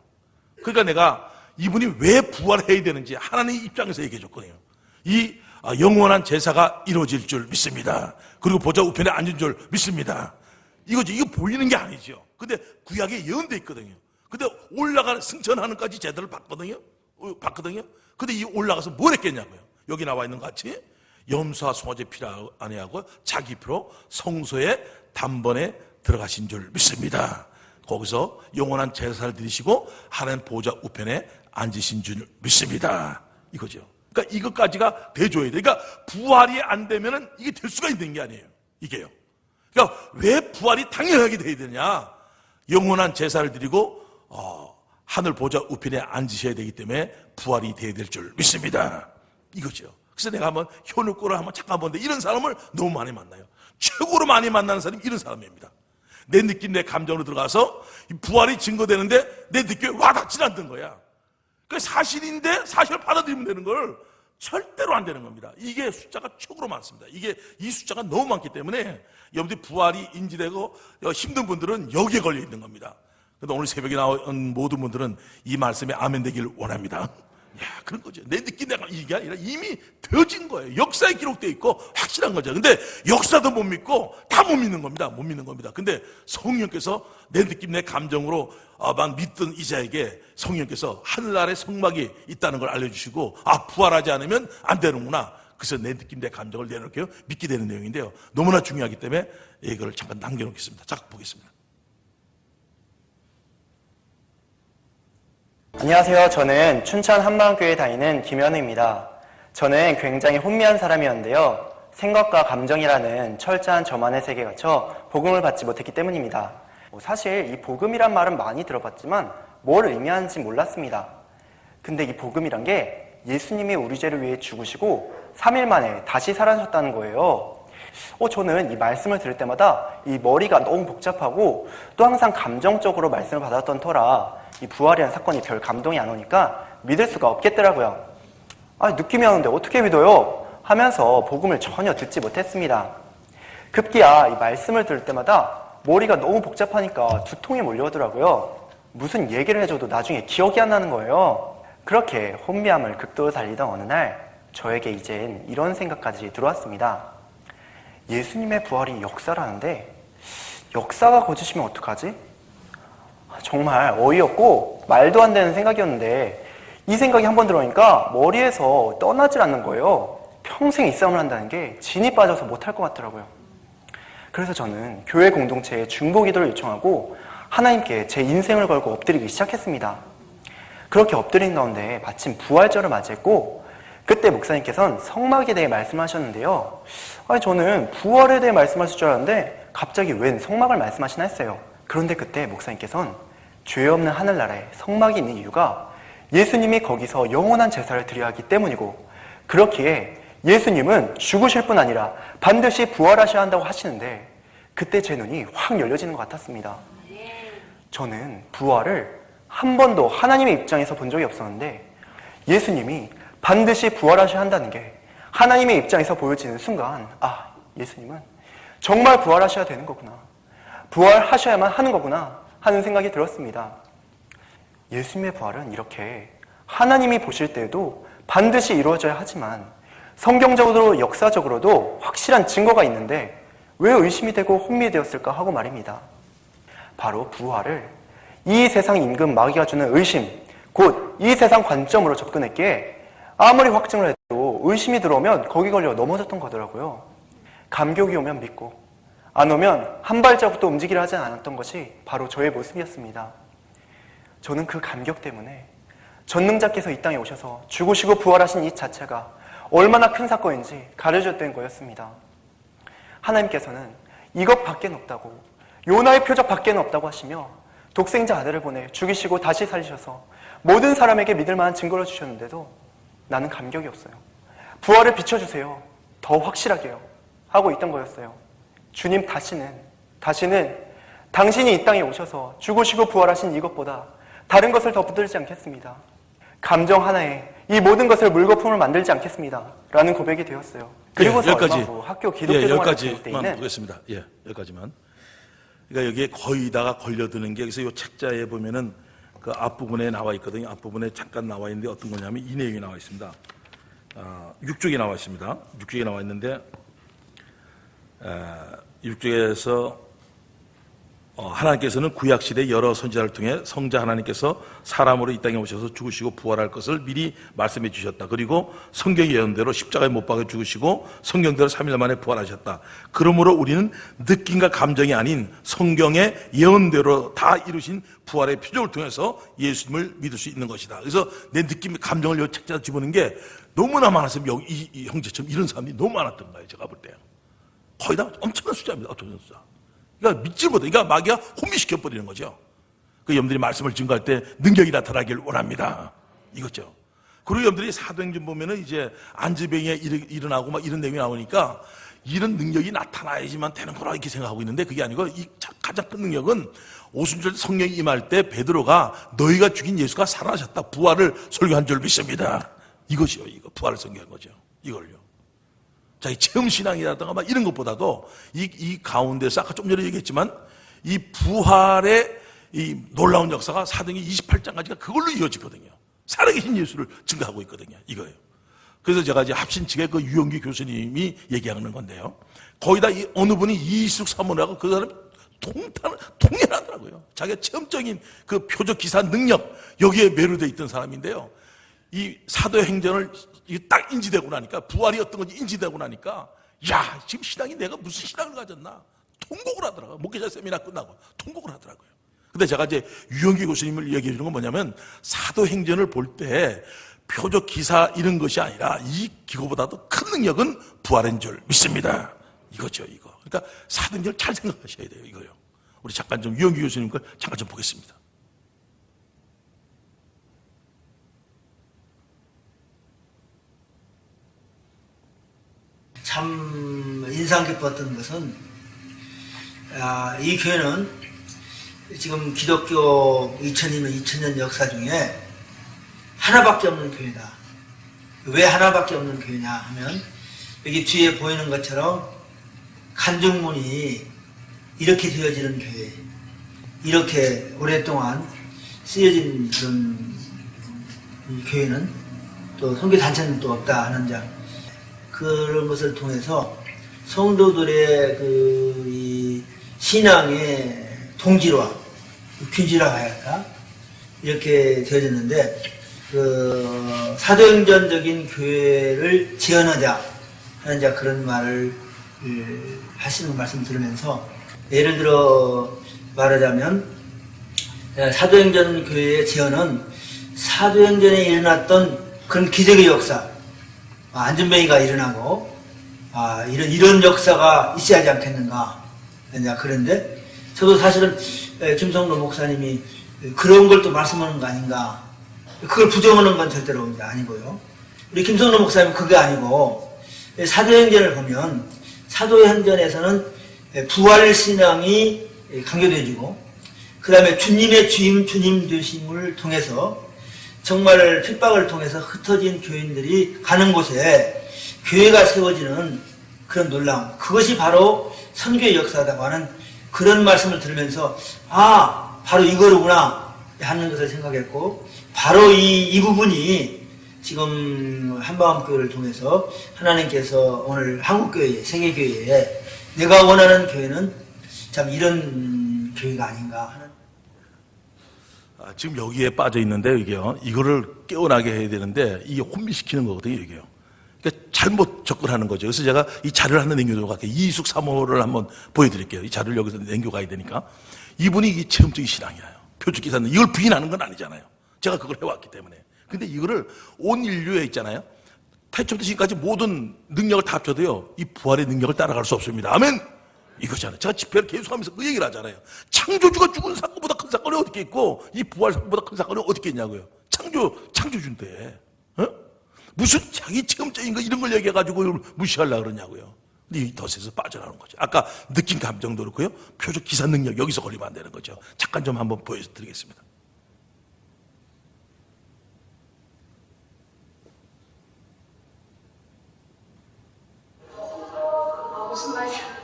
그러니까 내가 이분이 왜 부활해야 되는지 하나님 입장에서 얘기해 줬거든요. 이 영원한 제사가 이루어질 줄 믿습니다. 그리고 보좌 우편에 앉은 줄 믿습니다. 이거죠. 이거 보이는 게 아니죠. 근데 구약에 예언돼 있거든요. 근데 올라가 승천하는까지 제대로 봤거든요. 근데 이 올라가서 뭘 했겠냐고요. 여기 나와 있는 것 같이 염소와 송아지 피로 아니하고 자기 피로 성소에 단번에 들어가신 줄 믿습니다. 거기서 영원한 제사를 드리시고 하나님 보좌 우편에 앉으신 줄 믿습니다. 이거죠. 그러니까 이것까지가 돼줘야 돼. 그러니까 부활이 안 되면은 이게 될 수가 있는 게 아니에요. 이게요. 그러니까 왜 부활이 당연하게 돼야 되냐? 영원한 제사를 드리고 하늘 보좌 우편에 앉으셔야 되기 때문에 부활이 돼야 될 줄 믿습니다. 이거죠. 그래서 내가 한번 현우꼴을 한번 잠깐 보는데 이런 사람을 너무 많이 만나요. 최고로 많이 만나는 사람이 이런 사람입니다. 내 느낌, 내 감정으로 들어가서 부활이 증거되는데 내 느낌에 와닿지 않던 거야. 그 사실인데 사실을 받아들이면 되는 걸 절대로 안 되는 겁니다. 이게 숫자가 최고로 많습니다. 이 숫자가 너무 많기 때문에 여러분들이 부활이 인지되고 힘든 분들은 여기에 걸려 있는 겁니다. 그런데 오늘 새벽에 나온 모든 분들은 이 말씀에 아멘 되기를 원합니다. 야, 그런 거죠. 내 느낌, 내가 이게 아니라 이미 되어진 거예요. 역사에 기록되어 있고 확실한 거죠. 근데 역사도 못 믿고 다 못 믿는 겁니다. 못 믿는 겁니다. 근데 성령께서 내 느낌, 내 감정으로만 믿던 이자에게 성령께서 하늘나라의 성막이 있다는 걸 알려주시고 부활하지 않으면 안 되는구나. 그래서 내 느낌, 내 감정을 내놓을게요. 믿게 되는 내용인데요. 너무나 중요하기 때문에 이걸 잠깐 남겨놓겠습니다. 자, 보겠습니다. 안녕하세요. 저는 춘천 한마음교회에 다니는 김현우입니다. 저는 굉장히 혼미한 사람이었는데요. 생각과 감정이라는 철저한 저만의 세계에 갇혀 복음을 받지 못했기 때문입니다. 사실 이 복음이란 말은 많이 들어봤지만 뭘 의미하는지 몰랐습니다. 근데 이 복음이란 게 예수님이 우리 죄를 위해 죽으시고 3일 만에 다시 살아나셨다는 거예요. 저는 이 말씀을 들을 때마다 이 머리가 너무 복잡하고 또 항상 감정적으로 말씀을 받았던 터라 이 부활이라는 사건이 별 감동이 안 오니까 믿을 수가 없겠더라고요. 느낌이 오는데 어떻게 믿어요? 하면서 복음을 전혀 듣지 못했습니다. 급기야 이 말씀을 들을 때마다 머리가 너무 복잡하니까 두통이 몰려오더라고요. 무슨 얘기를 해줘도 나중에 기억이 안 나는 거예요. 그렇게 혼미함을 극도로 달리던 어느 날 저에게 이젠 이런 생각까지 들어왔습니다. 예수님의 부활이 역사라는데 역사가 거짓이면 어떡하지? 정말 어이없고 말도 안 되는 생각이었는데 이 생각이 한번 들어오니까 머리에서 떠나질 않는 거예요. 평생 이 싸움을 한다는 게 진이 빠져서 못할 것 같더라고요. 그래서 저는 교회 공동체에 중보기도를 요청하고 하나님께 제 인생을 걸고 엎드리기 시작했습니다. 그렇게 엎드린 가운데 마침 부활절을 맞이했고 그때 목사님께서는 성막에 대해 말씀하셨는데요. 저는 부활에 대해 말씀하실 줄 알았는데 갑자기 웬 성막을 말씀하시나 했어요. 그런데 그때 목사님께서는 죄 없는 하늘나라에 성막이 있는 이유가 예수님이 거기서 영원한 제사를 드려야 하기 때문이고 그렇기에 예수님은 죽으실 뿐 아니라 반드시 부활하셔야 한다고 하시는데 그때 제 눈이 확 열려지는 것 같았습니다. 저는 부활을 한 번도 하나님의 입장에서 본 적이 없었는데 예수님이 반드시 부활하셔야 한다는 게 하나님의 입장에서 보여지는 순간 예수님은 정말 부활하셔야 되는 거구나. 부활하셔야만 하는 거구나 하는 생각이 들었습니다. 예수님의 부활은 이렇게 하나님이 보실 때에도 반드시 이루어져야 하지만 성경적으로 역사적으로도 확실한 증거가 있는데 왜 의심이 되고 혼미되었을까 하고 말입니다. 바로 부활을 이 세상 임금 마귀가 주는 의심, 곧 이 세상 관점으로 접근했기에 아무리 확증을 해도 의심이 들어오면 거기 걸려 넘어졌던 거더라고요. 감격이 오면 믿고 안 오면 한 발자국도 움직이려 하지 않았던 것이 바로 저의 모습이었습니다. 저는 그 감격 때문에 전능자께서 이 땅에 오셔서 죽으시고 부활하신 이 자체가 얼마나 큰 사건인지 가르쳐줬던 거였습니다. 하나님께서는 이것밖에 없다고, 요나의 표적밖에 없다고 하시며 독생자 아들을 보내 죽이시고 다시 살리셔서 모든 사람에게 믿을 만한 증거를 주셨는데도 나는 감격이 없어요. 부활을 비춰주세요. 더 확실하게요. 하고 있던 거였어요. 주님 다시는 당신이 이 땅에 오셔서 죽으시고 부활하신 이것보다 다른 것을 더 붙들지 않겠습니다. 감정 하나에 이 모든 것을 물거품을 만들지 않겠습니다. 라는 고백이 되었어요. 그리고서 여기까지. 얼마 후 학교 기독교 동아리 다닐 때 여기까지만 있는 보겠습니다. 여기까지만. 그러니까 여기에 거의다가 걸려드는 게, 그래서 이 책자에 보면은 그 앞부분에 나와 있거든요. 앞부분에 잠깐 나와 있는데 어떤 거냐면 이 내용이 나와 있습니다. 6쪽에 나와 있습니다. 6쪽에 나와 있는데 6쪽에서 하나님께서는 구약시대 여러 선지자를 통해 성자 하나님께서 사람으로 이 땅에 오셔서 죽으시고 부활할 것을 미리 말씀해 주셨다. 그리고 성경의 예언대로 십자가에 못 박아 죽으시고 성경대로 3일 만에 부활하셨다. 그러므로 우리는 느낌과 감정이 아닌 성경의 예언대로 다 이루신 부활의 표적을 통해서 예수님을 믿을 수 있는 것이다. 그래서 내 느낌, 감정을 이 책자에 집어넣은 게 너무나 많았어요. 여기 이 형제처럼 이런 사람들이 너무 많았던 거예요. 제가 볼 때. 거의 다 엄청난 숫자입니다. 엄청난 숫자. 그러니까 믿질 못해. 그러니까 마귀가 혼미시켜버리는 거죠. 그 여러분들이 말씀을 증거할 때 능력이 나타나길 원합니다. 이거죠. 그리고 여러분들이 사도행전 보면은 이제 안지병에 일어나고 막 이런 내용이 나오니까 이런 능력이 나타나야지만 되는구나 이렇게 생각하고 있는데 그게 아니고 이 가장 큰 능력은 오순절 성령이 임할 때 베드로가 너희가 죽인 예수가 살아나셨다 부활을 설교한 줄 믿습니다. 이것이요. 이거 부활을 설교한 거죠. 이걸요. 자, 이 체험신앙이라든가 막 이런 것보다도 이 가운데서 아까 좀 전에 얘기했지만 이 부활의 이 놀라운 역사가 사도행전 28장까지가 그걸로 이어지거든요. 살아계신 예수를 증거하고 있거든요. 이거예요. 그래서 제가 이제 합신 측의 그 유영기 교수님이 얘기하는 건데요. 거의 다 어느 분이 이숙 사모라고 그 사람이 통일하더라고요. 자기가 체험적인 그 표적 기사 능력 여기에 매료되어 있던 사람인데요. 이 사도행전을 딱 인지되고 나니까 부활이 어떤 건지 인지되고 나니까 야 지금 신앙이 내가 무슨 신앙을 가졌나 통곡을 하더라고요. 목회자 세미나 끝나고 통곡을 하더라고요. 근데 제가 이제 유영기 교수님을 얘기해 주는 건 뭐냐면 사도행전을 볼 때 표적 기사 이런 것이 아니라 그거보다도 큰 능력은 부활인 줄 믿습니다. 이거죠, 이거. 그러니까 사도행전을 잘 생각하셔야 돼요, 이거요. 우리 잠깐 좀 유영기 교수님 걸 잠깐 좀 보겠습니다. 참 인상 깊었던 것은 이 교회는 지금 기독교 2000년 역사 중에 하나밖에 없는 교회다. 왜 하나밖에 없는 교회냐 하면 여기 뒤에 보이는 것처럼 간증문이 이렇게 되어지는 교회, 이렇게 오랫동안 쓰여진 그런 교회는 또 선교단체는 또 없다 하는 점, 그런 것을 통해서 성도들의 이 신앙의 동질화, 균질화가 할까 이렇게 되어졌는데 사도행전적인 교회를 재현하자 하는 그런 말을 하시는 말씀 들으면서 예를 들어 말하자면 사도행전 교회의 재현은 사도행전에 일어났던 그런 기적의 역사, 안전뱅이가 일어나고 이런 역사가 있어야 하지 않겠는가. 그런데 저도 사실은 김성로 목사님이 그런 걸 또 말씀하는 거 아닌가, 그걸 부정하는 건 절대로 아니고요. 우리 김성로 목사님은 그게 아니고 사도행전을 보면 사도행전에서는 부활신앙이 강조되어지고 그 다음에 주님의 주님 되심을 통해서 정말 핍박을 통해서 흩어진 교인들이 가는 곳에 교회가 세워지는 그런 놀라움, 그것이 바로 선교의 역사라고 하는 그런 말씀을 들으면서 바로 이거로구나 하는 것을 생각했고, 바로 이 부분이 지금 한마음교회를 통해서 하나님께서 오늘 한국교회, 세계교회에 내가 원하는 교회는 참 이런 교회가 아닌가 하는. 지금 여기에 빠져 있는데 이게요, 이거를 깨어나게 해야 되는데 이게 혼미시키는 거거든요, 이게요. 그러니까 잘못 접근하는 거죠. 그래서 제가 이 자료를 하나 남겨두고 갈게요. 이숙 사모를 한번 보여드릴게요. 이 자료를 여기서 남겨가야 되니까. 이분이 이 체험적인 신앙이에요. 표적기사는 이걸 부인하는 건 아니잖아요. 제가 그걸 해왔기 때문에. 근데 이거를 온 인류에 있잖아요. 태초부터 지금까지 모든 능력을 다 합쳐도요, 이 부활의 능력을 따라갈 수 없습니다. 아멘! 이거잖아요. 제가 집회를 계속하면서 그 얘기를 하잖아요. 창조주가 죽은 사건보다 큰 사건이 어떻게 있고 이 부활 사건보다 큰 사건이 어떻게 있냐고요. 창조주인데 무슨 자기 체험적인 거 이런 걸 얘기해가지고 무시하려고 그러냐고요. 근데 이 덫에서 빠져나오는 거죠. 아까 느낀 감정도 그렇고요, 표적 기사 능력 여기서 걸리면 안 되는 거죠. 잠깐 좀 한번 보여드리겠습니다. 무슨 말이야?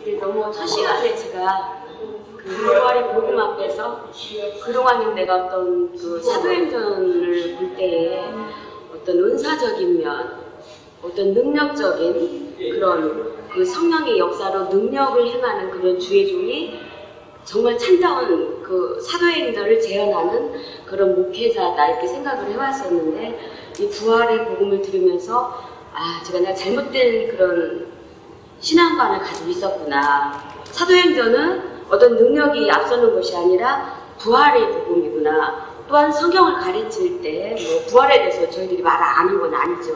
근데 너무 첫 시간에 제가 그 부활의 복음 앞에서 그동안은 내가 어떤 그 사도행전을 볼 때에 어떤 은사적인 면, 어떤 능력적인 그런 그 성령의 역사로 능력을 행하는 그런 주의 종이 정말 참다운 그 사도행전을 재현하는 그런 목회자다 이렇게 생각을 해왔었는데, 이 부활의 복음을 들으면서 제가 내가 잘못된 그런 신앙관을 가지고 있었구나. 사도행전은 어떤 능력이 앞서는 것이 아니라 부활의 복음이구나. 또한 성경을 가르칠 때 뭐 부활에 대해서 저희들이 말 안 하는 건 아니죠.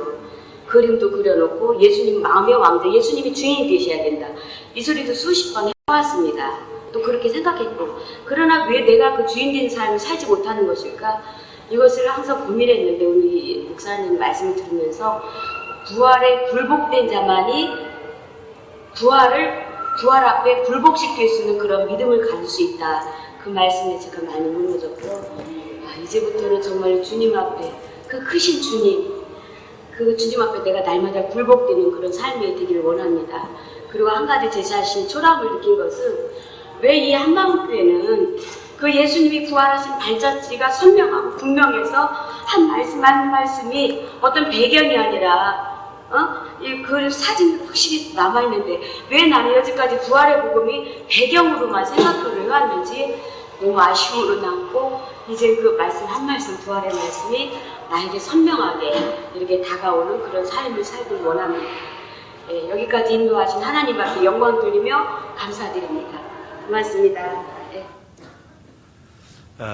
그림도 그려놓고 예수님 마음의 왕자, 예수님이 주인이 되셔야 된다. 이 소리도 수십 번 해왔습니다. 또 그렇게 생각했고, 그러나 왜 내가 그 주인 된 삶을 살지 못하는 것일까? 이것을 항상 고민했는데 우리 목사님 말씀을 들으면서 부활에 굴복된 자만이 부활 앞에 굴복시킬 수 있는 그런 믿음을 가질 수 있다. 그 말씀에 제가 많이 무너졌고, 이제부터는 정말 주님 앞에 그 크신 주님, 그 주님 앞에 내가 날마다 굴복되는 그런 삶이 되기를 원합니다. 그리고 한 가지 제 자신 초라함을 느낀 것은 왜 이 한마음교회는 그 예수님이 부활하신 발자취가 선명하고 분명해서 한 말씀이 어떤 배경이 아니라 그 사진이 확실히 남아있는데 왜 나는 여지까지 부활의 복음이 배경으로만 생각을 해왔는지 너무 아쉬움으로 남고, 이제 그 말씀 한 말씀, 부활의 말씀이 나에게 선명하게 이렇게 다가오는 그런 삶을 살길 원합니다. 예, 여기까지 인도하신 하나님 앞에 영광 돌리며 감사드립니다. 고맙습니다. 예.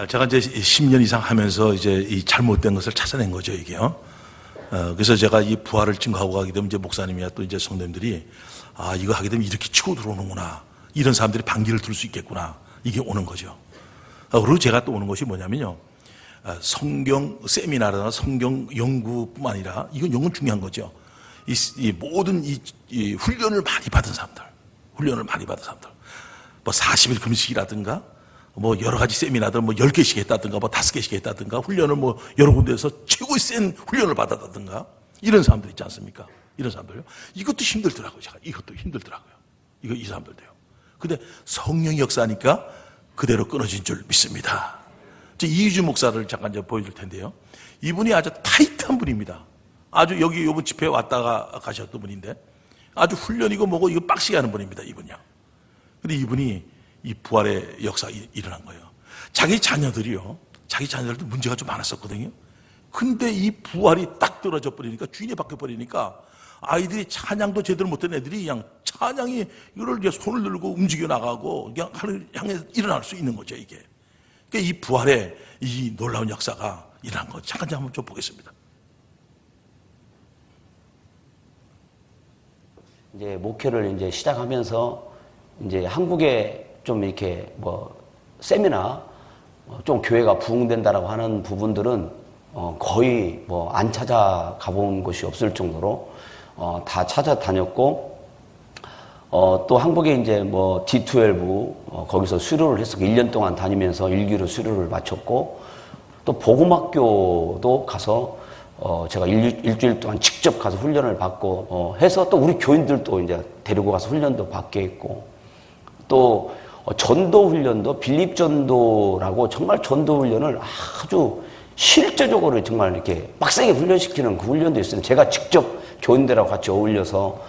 제가 이제 10년 이상 하면서 이제 이 잘못된 것을 찾아낸 거죠, 이게요. 그래서 제가 이 부활을 증거하고 가게 되면 이제 목사님이야 또 이제 성도님들이 이거 하게 되면 이렇게 치고 들어오는구나. 이런 사람들이 반기를 들 수 있겠구나. 이게 오는 거죠. 그리고 제가 또 오는 것이 뭐냐면요. 성경 세미나나 성경 연구뿐만 아니라 이건 중요한 거죠. 이 모든 이 훈련을 많이 받은 사람들, 뭐 40일 금식이라든가 뭐 여러 가지 세미나들 뭐 10개씩 했다든가 뭐 5개씩 했다든가 훈련을 뭐 여러 군데에서 최고의 센 훈련을 받았다든가 이런 사람들 있지 않습니까? 이런 사람들요. 이것도 힘들더라고요. 이 사람들도요. 근데 성령의 역사니까 그대로 끊어진 줄 믿습니다. 이휘주 목사를 잠깐 이제 보여줄 텐데요. 이분이 아주 타이트한 분입니다. 아주 여기 요번 집회에 왔다가 가셨던 분인데 아주 훈련이고 뭐고 이거 빡시게 하는 분입니다. 이분이요. 근데 이분이 이 부활의 역사가 일어난 거예요. 자기 자녀들도 문제가 좀 많았었거든요. 근데 이 부활이 딱 떨어져 버리니까, 주인이 바뀌어 버리니까 아이들이 찬양도 제대로 못된 애들이 그냥 찬양이 이거를 이제 손을 들고 움직여 나가고 그냥 하늘 향해 일어날 수 있는 거죠, 이게. 그러니까 이 부활의 이 놀라운 역사가 일어난 거 잠깐 한번 좀 보겠습니다. 이제 목회를 이제 시작하면서 이제 한국에 좀 이렇게 뭐 세미나 좀 교회가 부흥된다라고 하는 부분들은 거의 뭐 안 찾아가 본 곳이 없을 정도로 다 찾아다녔고, 또 한국에 이제 뭐 D12 거기서 수료를 했었고 1년 동안 다니면서 1기로 수료를 마쳤고, 또 복음학교도 가서 제가 일주일 동안 직접 가서 훈련을 받고 해서 또 우리 교인들도 이제 데리고 가서 훈련도 받게 했고, 또 전도 훈련도 빌립전도라고 정말 전도 훈련을 아주 실제적으로 정말 이렇게 빡세게 훈련시키는 그 훈련도 있어요. 제가 직접 교인들하고 같이 어울려서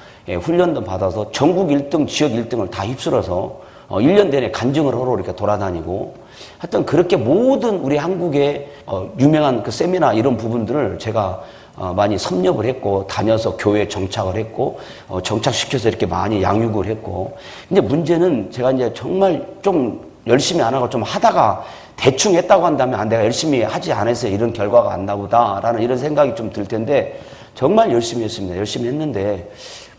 훈련도 받아서 전국 1등, 지역 1등을 다 휩쓸어서 1년 내내 간증을 하러 이렇게 돌아다니고, 하여튼 그렇게 모든 우리 한국의 유명한 그 세미나 이런 부분들을 제가 많이 섭렵을 했고, 다녀서 교회에 정착을 했고, 정착시켜서 이렇게 많이 양육을 했고. 근데 문제는 제가 이제 정말 좀 열심히 안 하고 좀 하다가 대충 했다고 한다면 내가 열심히 하지 않아서 이런 결과가 안 나보다라는 이런 생각이 좀 들 텐데, 정말 열심히 했습니다. 열심히 했는데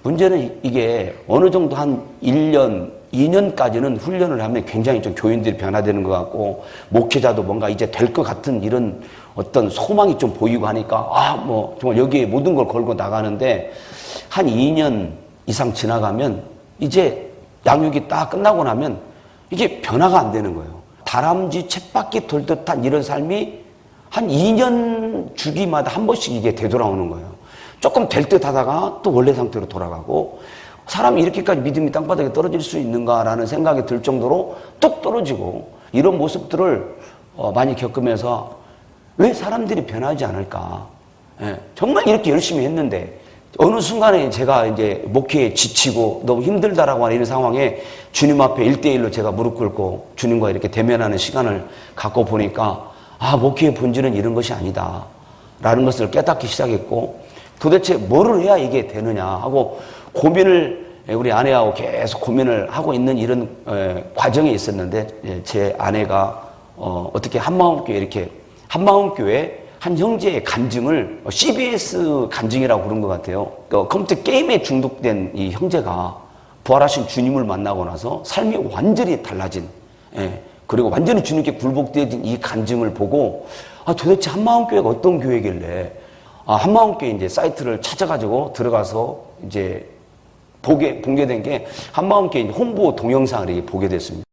문제는 이게 어느 정도 한 1년, 2년까지는 훈련을 하면 굉장히 좀 교인들이 변화되는 것 같고, 목회자도 뭔가 이제 될 것 같은 이런 어떤 소망이 좀 보이고 하니까 뭐 정말 여기에 모든 걸 걸고 나가는데, 한 2년 이상 지나가면 이제 양육이 딱 끝나고 나면 이게 변화가 안 되는 거예요. 다람쥐 쳇바퀴 돌 듯한 이런 삶이 한 2년 주기마다 한 번씩 이게 되돌아오는 거예요. 조금 될 듯 하다가 또 원래 상태로 돌아가고, 사람이 이렇게까지 믿음이 땅바닥에 떨어질 수 있는가라는 생각이 들 정도로 뚝 떨어지고, 이런 모습들을 많이 겪으면서 왜 사람들이 변하지 않을까? 정말 이렇게 열심히 했는데 어느 순간에 제가 이제 목회에 지치고 너무 힘들다라고 하는 이런 상황에 주님 앞에 1대1로 제가 무릎 꿇고 주님과 이렇게 대면하는 시간을 갖고 보니까 목회의 본질은 이런 것이 아니다 라는 것을 깨닫기 시작했고, 도대체 뭐를 해야 이게 되느냐 하고 고민을, 우리 아내하고 계속 고민을 하고 있는 이런 과정에 있었는데, 제 아내가 어떻게 한마음교회 이렇게 한마음교회 한 형제의 간증을 CBS 간증이라고 그런 것 같아요. 컴퓨터 게임에 중독된 이 형제가 부활하신 주님을 만나고 나서 삶이 완전히 달라진, 그리고 완전히 주님께 굴복되어진 이 간증을 보고 도대체 한마음교회가 어떤 교회길래 한마음교회 이제 사이트를 찾아가지고 들어가서 이제 보게 된 게 한마음교회 홍보 동영상을 이렇게 보게 됐습니다.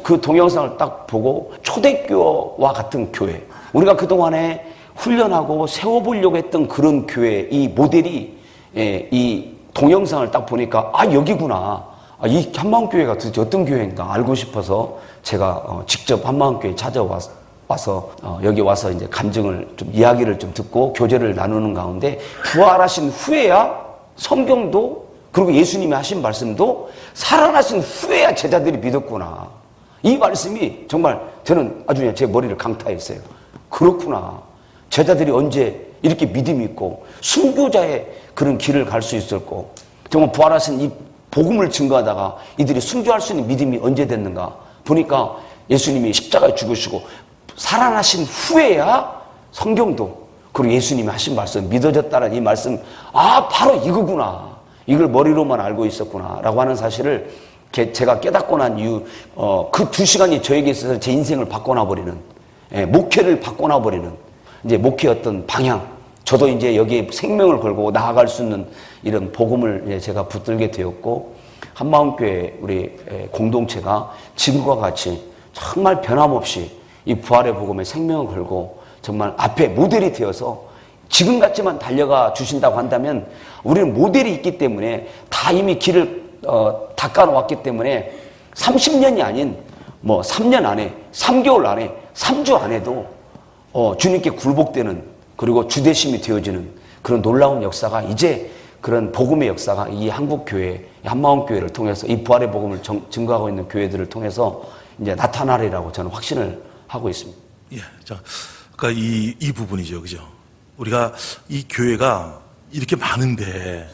그 동영상을 딱 보고 초대교와 같은 교회, 우리가 그동안에 훈련하고 세워보려고 했던 그런 교회, 이 모델이 이 동영상을 딱 보니까 여기구나. 이 한마음교회가 도대체 어떤 교회인가 알고 싶어서 제가 직접 한마음교회에 찾아와서 여기 와서 이제 간증을 좀 이야기를 좀 듣고 교제를 나누는 가운데 부활하신 후에야 성경도 그리고 예수님이 하신 말씀도 살아나신 후에야 제자들이 믿었구나. 이 말씀이 정말 저는 아주 제 머리를 강타했어요. 그렇구나. 제자들이 언제 이렇게 믿음이 있고 순교자의 그런 길을 갈 수 있었고 정말 부활하신 이 복음을 증거하다가 이들이 순교할 수 있는 믿음이 언제 됐는가 보니까 예수님이 십자가에 죽으시고 살아나신 후에야 성경도 그리고 예수님이 하신 말씀 믿어졌다는 이 말씀 바로 이거구나. 이걸 머리로만 알고 있었구나 라고 하는 사실을 제가 깨닫고 난 이후 그 2시간이 저에게 있어서 제 인생을 바꿔놔버리는 목회를 바꿔놔버리는 이제 목회의 어떤 방향, 저도 이제 여기에 생명을 걸고 나아갈 수 있는 이런 복음을 제가 붙들게 되었고 한마음교회 우리 공동체가 지금과 같이 정말 변함없이 이 부활의 복음에 생명을 걸고 정말 앞에 모델이 되어서 지금 같지만 달려가 주신다고 한다면 우리는 모델이 있기 때문에 다 이미 길을 닦아놓았기 때문에 30년이 아닌 3년 안에 3개월 안에 3주 안에도 주님께 굴복되는 그리고 주대심이 되어지는 그런 놀라운 역사가 이제 그런 복음의 역사가 이 한국교회 한마음교회를 통해서 이 부활의 복음을 증거하고 있는 교회들을 통해서 이제 나타나리라고 저는 확신을 하고 있습니다. 그러니까 이 부분이죠, 그죠? 우리가 이 교회가 이렇게 많은데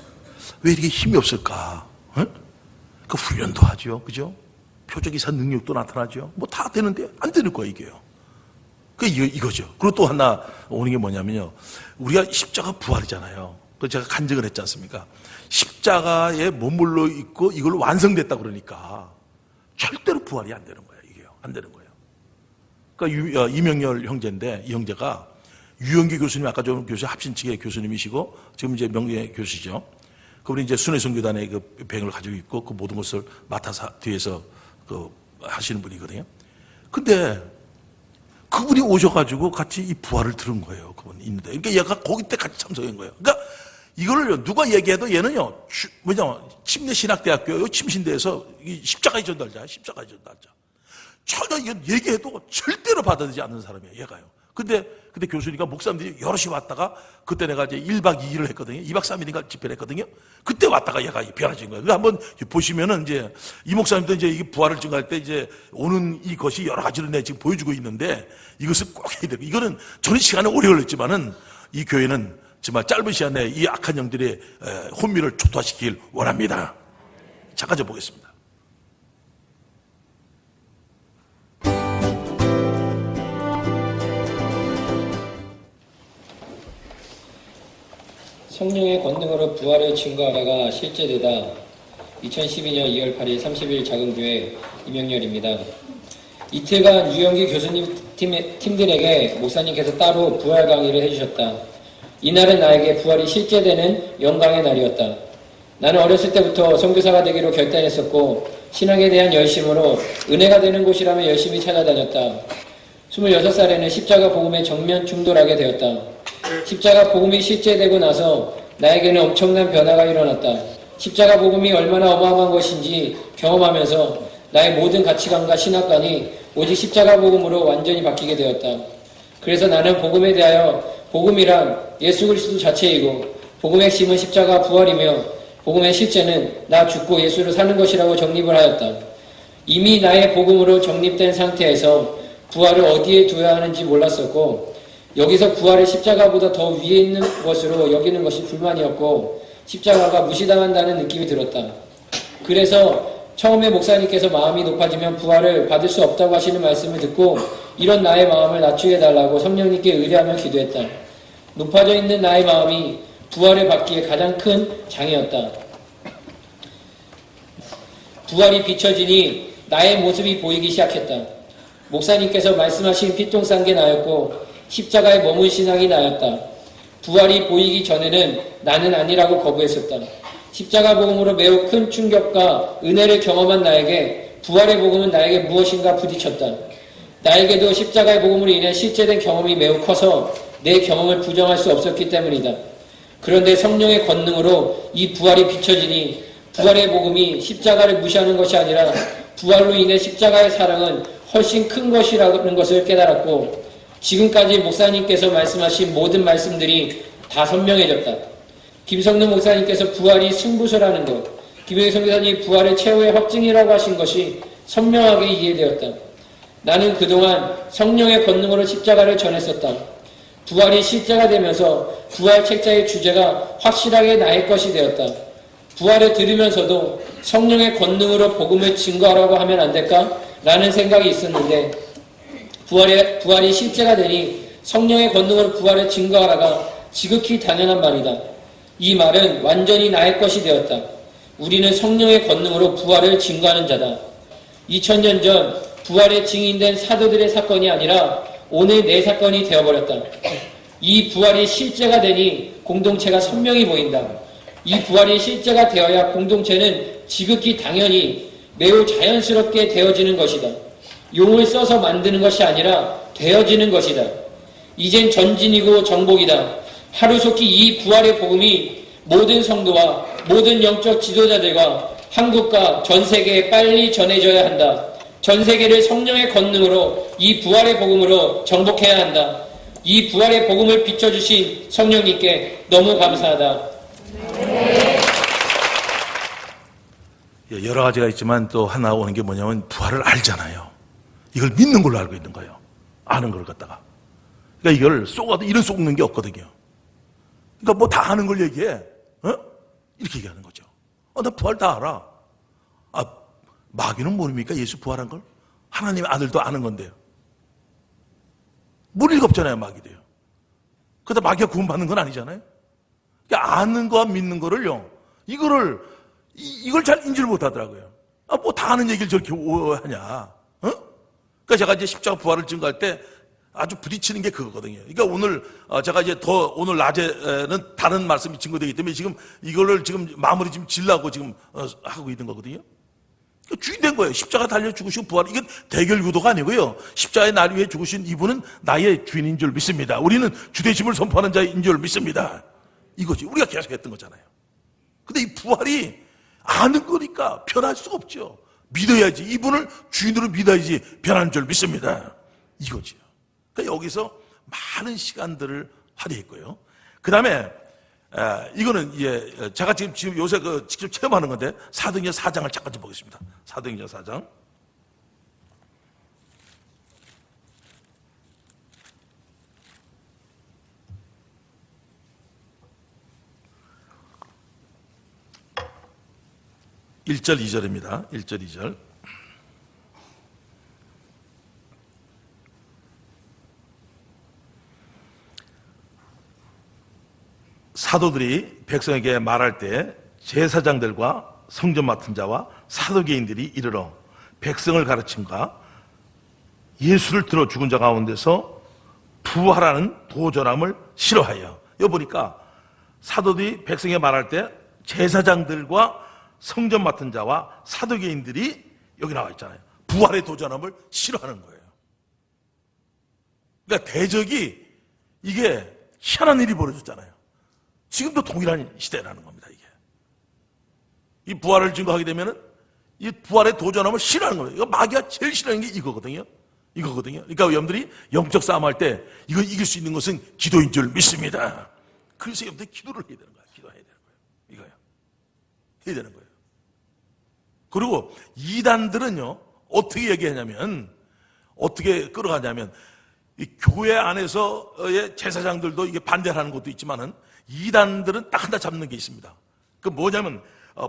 왜 이렇게 힘이 없을까? 그 훈련도 하죠, 그죠? 표적이사 능력도 나타나죠. 다 되는데 안 되는 거야 이게요. 이거죠. 그리고 또 하나 오는 게 뭐냐면요, 우리가 십자가 부활이잖아요. 그 제가 간증을 했지 않습니까? 십자가에 머물러 있고 이걸 완성됐다 그러니까 절대로 부활이 안 되는 거야 이게요. 안 되는 거예요. 그러니까 이명렬 형제인데 이 형제가 유영기 교수님 아까 좀 교수 합신 측의 교수님이시고 지금 이제 명예 교수죠. 그분이 이제 순회선교단의 그 병을 가지고 있고 그 모든 것을 맡아서 뒤에서 하시는 분이거든요. 근데 그분이 오셔가지고 같이 이 부활을 들은 거예요. 그분이 있는데. 그러니까 얘가 거기 때 같이 참석한 거예요. 그러니까 이거를 누가 얘기해도 얘는요, 침례신학대학교 침신대에서 십자가의 전달자. 전혀 이건 얘기해도 절대로 받아들이지 않는 사람이에요, 얘가요. 근데 교수니까 목사님들이 여럿이 왔다가 그때 내가 이제 1박 2일을 했거든요. 2박 3일인가 집회를 했거든요. 그때 왔다가 얘가 변화진 거예요. 한번 보시면은 이제 이 목사님도 이제 이게 부활을 증거할 때 이제 오는 이것이 여러 가지로 내가 지금 보여주고 있는데 이것을 꼭 해야 되고 이거는 저는 시간이 오래 걸렸지만은 이 교회는 정말 짧은 시간 내에 이 악한 영들의 혼미를 초토화시키길 원합니다. 잠깐 좀 보겠습니다. 성령의 권능으로 부활을 증거하다가 실제되다. 2012년 2월 8일 30일 작은교회 이명렬입니다. 이틀간 유영기 교수님 팀들에게 목사님께서 따로 부활 강의를 해주셨다. 이날은 나에게 부활이 실제되는 영광의 날이었다. 나는 어렸을 때부터 선교사가 되기로 결단했었고 신앙에 대한 열심으로 은혜가 되는 곳이라면 열심히 찾아다녔다. 26살에는 십자가 복음에 정면 충돌하게 되었다. 십자가 복음이 실제되고 나서 나에게는 엄청난 변화가 일어났다. 십자가 복음이 얼마나 어마어마한 것인지 경험하면서 나의 모든 가치관과 신학관이 오직 십자가 복음으로 완전히 바뀌게 되었다. 그래서 나는 복음에 대하여 복음이란 예수 그리스도 자체이고 복음의 핵심은 십자가 부활이며 복음의 실제는 나 죽고 예수를 사는 것이라고 정립을 하였다. 이미 나의 복음으로 정립된 상태에서 부활을 어디에 둬야 하는지 몰랐었고 여기서 부활을 십자가보다 더 위에 있는 것으로 여기는 것이 불만이었고 십자가가 무시당한다는 느낌이 들었다. 그래서 처음에 목사님께서 마음이 높아지면 부활을 받을 수 없다고 하시는 말씀을 듣고 이런 나의 마음을 낮추게 해달라고 성령님께 의뢰하며 기도했다. 높아져 있는 나의 마음이 부활을 받기에 가장 큰 장애였다. 부활이 비춰지니 나의 모습이 보이기 시작했다. 목사님께서 말씀하신 피똥 싼 게 나였고 십자가에 머문 신앙이 나였다. 부활이 보이기 전에는 나는 아니라고 거부했었다. 십자가 복음으로 매우 큰 충격과 은혜를 경험한 나에게 부활의 복음은 나에게 무엇인가 부딪혔다. 나에게도 십자가의 복음으로 인해 실제된 경험이 매우 커서 내 경험을 부정할 수 없었기 때문이다. 그런데 성령의 권능으로 이 부활이 비춰지니 부활의 복음이 십자가를 무시하는 것이 아니라 부활로 인해 십자가의 사랑은 훨씬 큰 것이라는 것을 깨달았고 지금까지 목사님께서 말씀하신 모든 말씀들이 다 선명해졌다. 김성능 목사님께서 부활이 승부수라는 것, 김영희 목사님이 부활의 최후의 확증이라고 하신 것이 선명하게 이해되었다. 나는 그동안 성령의 권능으로 십자가를 전했었다. 부활이 실제가 되면서 부활 책자의 주제가 확실하게 나의 것이 되었다. 부활을 들으면서도 성령의 권능으로 복음을 증거하라고 하면 안 될까? 라는 생각이 있었는데 부활이 실제가 되니 성령의 권능으로 부활을 증거하라가 지극히 당연한 말이다. 이 말은 완전히 나의 것이 되었다. 우리는 성령의 권능으로 부활을 증거하는 자다. 2000년 전 부활에 증인된 사도들의 사건이 아니라 오늘 내 사건이 되어버렸다. 이 부활이 실제가 되니 공동체가 선명히 보인다. 이 부활이 실제가 되어야 공동체는 지극히 당연히 매우 자연스럽게 되어지는 것이다. 용을 써서 만드는 것이 아니라 되어지는 것이다. 이젠 전진이고 정복이다. 하루속히 이 부활의 복음이 모든 성도와 모든 영적 지도자들과 한국과 전 세계에 빨리 전해져야 한다. 전 세계를 성령의 권능으로 이 부활의 복음으로 정복해야 한다. 이 부활의 복음을 비춰주신 성령님께 너무 감사하다. 여러 가지가 있지만 또 하나 오는 게 뭐냐면 부활을 알잖아요. 이걸 믿는 걸로 알고 있는 거예요. 아는 걸 갖다가. 그러니까 이걸 쏘아도 이런 쏘는 게 없거든요. 그러니까 뭐 다 아는 걸 얘기해. 어? 이렇게 얘기하는 거죠. 나 부활 다 알아. 마귀는 모릅니까? 예수 부활한 걸? 하나님의 아들도 아는 건데요. 모를 리가 없잖아요, 마귀도요. 그러다 마귀가 구원받는 건 아니잖아요. 그러니까 아는 거와 믿는 거를요, 이걸 잘 인지를 못 하더라고요. 뭐 다 아는 얘기를 저렇게 하냐. 그러니까 제가 이제 십자가 부활을 증거할 때 아주 부딪히는 게 그거거든요. 그러니까 오늘 제가 이제 오늘 낮에는 다른 말씀이 증거되기 때문에 지금 이거를 지금 마무리 지금 지려고 지금 하고 있는 거거든요. 그러니까 주인된 거예요. 십자가 달려 죽으시고 부활. 이건 대결 구도가 아니고요. 십자가의 날 위해 죽으신 이분은 나의 주인인 줄 믿습니다. 우리는 주대심을 선포하는 자인 줄 믿습니다. 이거지. 우리가 계속 했던 거잖아요. 근데 이 부활이 아는 거니까 변할 수가 없죠. 믿어야지. 이분을 주인으로 믿어야지 변하는 줄 믿습니다. 이거지요. 그러니까 여기서 많은 시간들을 할애했고요. 그 다음에 이거는 제가 지금 요새 직접 체험하는 건데 사도행전 4장을 잠깐 좀 보겠습니다. 사도행전 4장. (1절) (2절입니다) 1절 2절. 사도들이 백성에게 말할 때 제사장들과 성전 맡은 자와 사도개인들이 이르러 백성을 가르침과 예수를 들어 죽은 자 가운데서 부활하는 도전함을 싫어하여. 여기 보니까 사도들이 백성에게 말할 때 제사장들과 성전 맡은 자와 사도개인들이 여기 나와 있잖아요. 부활의 도전함을 싫어하는 거예요. 그러니까 대적이 이게 희한한 일이 벌어졌잖아요. 지금도 동일한 시대라는 겁니다, 이게. 이 부활을 증거하게 되면은 이 부활의 도전함을 싫어하는 거예요. 이거 마귀가 제일 싫어하는 게 이거거든요. 그러니까 여러분들이 영적 싸움할 때 이거 이길 수 있는 것은 기도인 줄 믿습니다. 그래서 여러분들이 기도를 해야 되는 거예요. 기도해야 되는 거예요. 이거요. 해야 되는 거예요. 그리고 이단들은요, 어떻게 얘기하냐면, 어떻게 끌어가냐면, 이 교회 안에서의 제사장들도 이게 반대를 하는 것도 있지만은, 이단들은 딱 하나 잡는 게 있습니다. 그 뭐냐면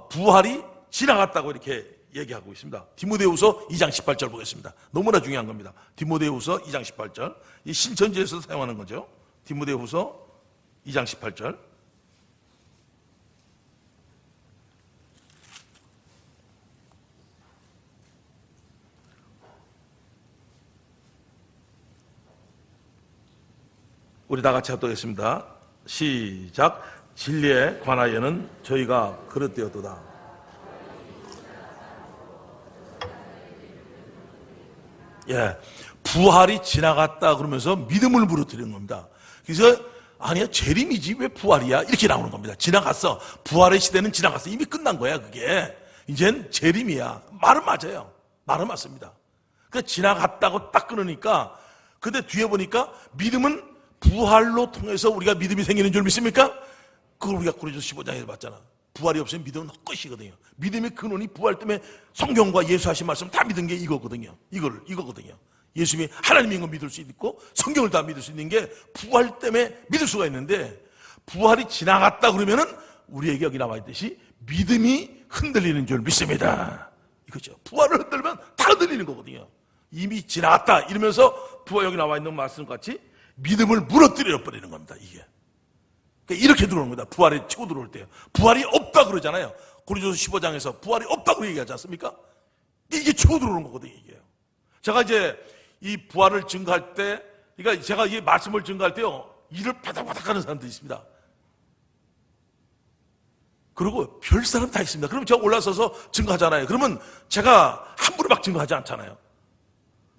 부활이 지나갔다고 이렇게 얘기하고 있습니다. 디모데후서 2장 18절 보겠습니다. 너무나 중요한 겁니다. 디모데후서 2장 18절. 이 신천지에서 사용하는 거죠. 디모데후서 2장 18절. 우리 다 같이 하도록 하겠습니다. 시작. 진리에 관하여는 저희가 그릇되었도다. 예, 부활이 지나갔다 그러면서 믿음을 무너뜨리는 겁니다. 그래서 아니야 재림이지 왜 부활이야 이렇게 나오는 겁니다. 지나갔어. 부활의 시대는 지나갔어. 이미 끝난 거야 그게. 이젠 재림이야. 말은 맞아요. 말은 맞습니다. 그러니까 지나갔다고 딱 끊으니까 근데 뒤에 보니까 믿음은 부활로 통해서 우리가 믿음이 생기는 줄 믿습니까? 그걸 우리가 고린도서 15장에서 봤잖아. 부활이 없으면 믿음은 헛것이거든요. 믿음의 근원이 부활 때문에 성경과 예수 하신 말씀 다 믿은 게 이거거든요. 이거거든요. 예수님이 하나님인 걸 믿을 수 있고 성경을 다 믿을 수 있는 게 부활 때문에 믿을 수가 있는데 부활이 지나갔다 그러면은 우리에게 여기 나와 있듯이 믿음이 흔들리는 줄 믿습니다. 이거죠. 부활을 흔들면 다 흔들리는 거거든요. 이미 지나갔다 이러면서 부활 여기 나와 있는 말씀같이 믿음을 무너뜨려 버리는 겁니다. 이게. 그러니까 이렇게 들어오는 겁니다. 부활이 치고 들어올 때요. 부활이 없다 그러잖아요. 고린도서 15장에서 부활이 없다고 얘기하지 않습니까? 이게 치고 들어오는 거거든요. 이게요. 제가 이제 이 부활을 증거할 때, 그러니까 제가 이 말씀을 증거할 때요, 이를 바닥바닥 하는 사람들이 있습니다. 그리고 별 사람 다 있습니다. 그럼 제가 올라서서 증거하잖아요. 그러면 제가 함부로 막 증거하지 않잖아요.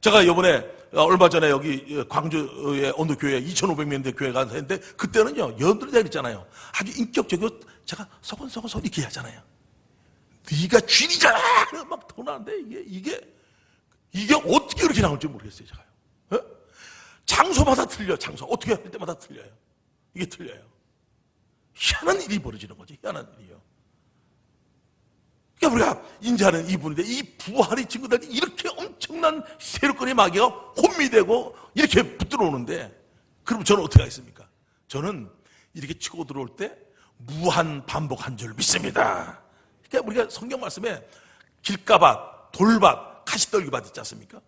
제가 이번에 얼마 전에 여기 광주의 어느 교회 2,500명대 교회 가서 했는데 그때는요 여러분들이 그랬잖아요. 아주 인격적이고 제가 서건서건 이렇게 하잖아요. 네가 쥐리잖아 막 더 나는데 이게 어떻게 그렇게 나올지 모르겠어요. 제가요. 에? 장소마다 틀려. 장소 어떻게 할 때마다 틀려요. 이게 틀려요. 희한한 일이 벌어지는 거죠. 희한한 일이요. 그러니까 우리가 인지하는 이분인데 이 부활이 증거될 때 이렇게 엄청난 세력권의 마귀가 혼미되고 이렇게 붙들어 오는데 그럼 저는 어떻게 하겠습니까? 저는 이렇게 치고 들어올 때 무한 반복한 줄 믿습니다. 그러니까 우리가 성경 말씀에 길가밭, 돌밭, 가시떨기밭 있지 않습니까?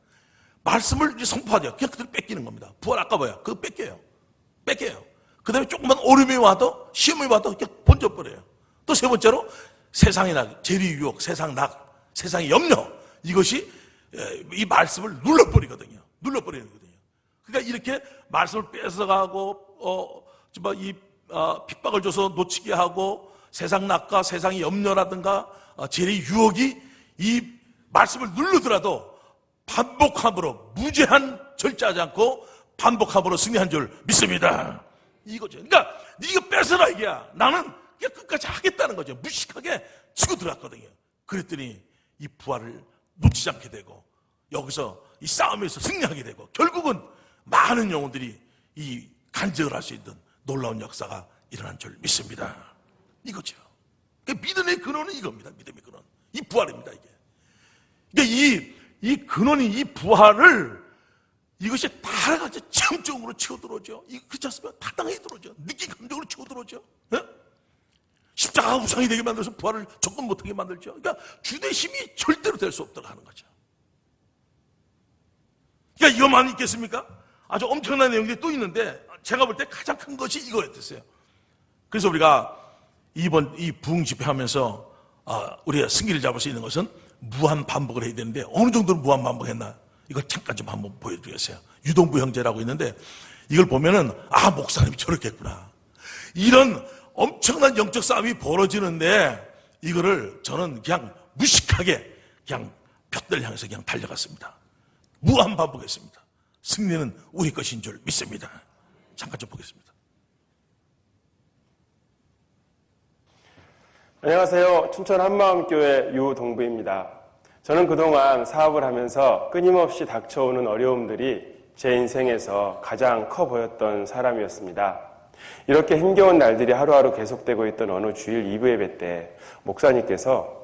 말씀을 선포하죠. 그냥 그대로 뺏기는 겁니다. 부활 아까 뭐야? 그거 뺏겨요. 그 다음에 조금만 어려움이 와도 시험이 와도 그냥 번져버려요. 또 세 번째로 세상의 낙, 재리 유혹, 세상 낙, 세상의 염려 이것이 이 말씀을 눌러버리거든요. 그러니까 이렇게 말씀을 뺏어가고 핍박을 줘서 놓치게 하고 세상 낙과 세상의 염려라든가 재리 유혹이 이 말씀을 누르더라도 반복함으로 무제한 절제하지 않고 반복함으로 승리한 줄 믿습니다. 이거죠. 그러니까 네가 뺏어라 이게야. 나는 그냥 끝까지 하겠다는 거죠. 무식하게 치고 들어갔거든요. 그랬더니 이 부활을 놓치지 않게 되고 여기서 이 싸움에서 승리하게 되고 결국은 많은 영혼들이 이 간증을 할 수 있는 놀라운 역사가 일어난 줄 믿습니다. 이거죠. 그러니까 믿음의 근원은 이겁니다. 믿음의 근원. 이 부활입니다. 이게. 그러니까 이 근원이 이 부활을 이것이 다 같이 체험적으로 치고 들어오죠. 그렇지 않습니까? 타당하게 들어오죠. 느낌 감정으로 치고 들어오죠. 네? 십자가가 우상이 되게 만들어서 부활을 접근 못하게 만들죠. 그러니까 주대심이 절대로 될 수 없도록 하는 거죠. 그러니까 이것만 있겠습니까? 아주 엄청난 내용들이 또 있는데 제가 볼 때 가장 큰 것이 이거였어요. 그래서 우리가 이번 이 부흥 집회하면서 우리가 승기를 잡을 수 있는 것은 무한 반복을 해야 되는데 어느 정도로 무한 반복했나? 이걸 잠깐 좀 한번 보여드리겠어요. 유동부 형제라고 있는데 이걸 보면은 목사님이 저렇게 했구나. 이런 엄청난 영적 싸움이 벌어지는데 이거를 저는 그냥 무식하게 그냥 벽들 향해서 그냥 달려갔습니다. 무한 반복했습니다. 승리는 우리 것인 줄 믿습니다. 잠깐 좀 보겠습니다. 안녕하세요. 춘천 한마음교회 유동부입니다. 저는 그동안 사업을 하면서 끊임없이 닥쳐오는 어려움들이 제 인생에서 가장 커 보였던 사람이었습니다. 이렇게 힘겨운 날들이 하루하루 계속되고 있던 어느 주일 2부 예배 때 목사님께서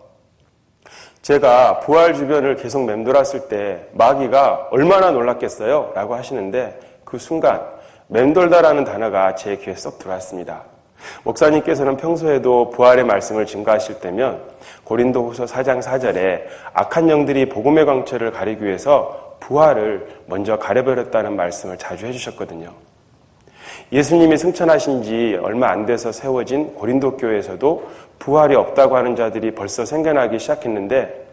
제가 부활 주변을 계속 맴돌았을 때 마귀가 얼마나 놀랐겠어요? 라고 하시는데 그 순간 맴돌다라는 단어가 제 귀에 쏙 들어왔습니다. 목사님께서는 평소에도 부활의 말씀을 증거하실 때면 고린도후서 4장 4절에 악한 영들이 복음의 광채를 가리기 위해서 부활을 먼저 가려버렸다는 말씀을 자주 해주셨거든요. 예수님이 승천하신 지 얼마 안 돼서 세워진 고린도 교회에서도 부활이 없다고 하는 자들이 벌써 생겨나기 시작했는데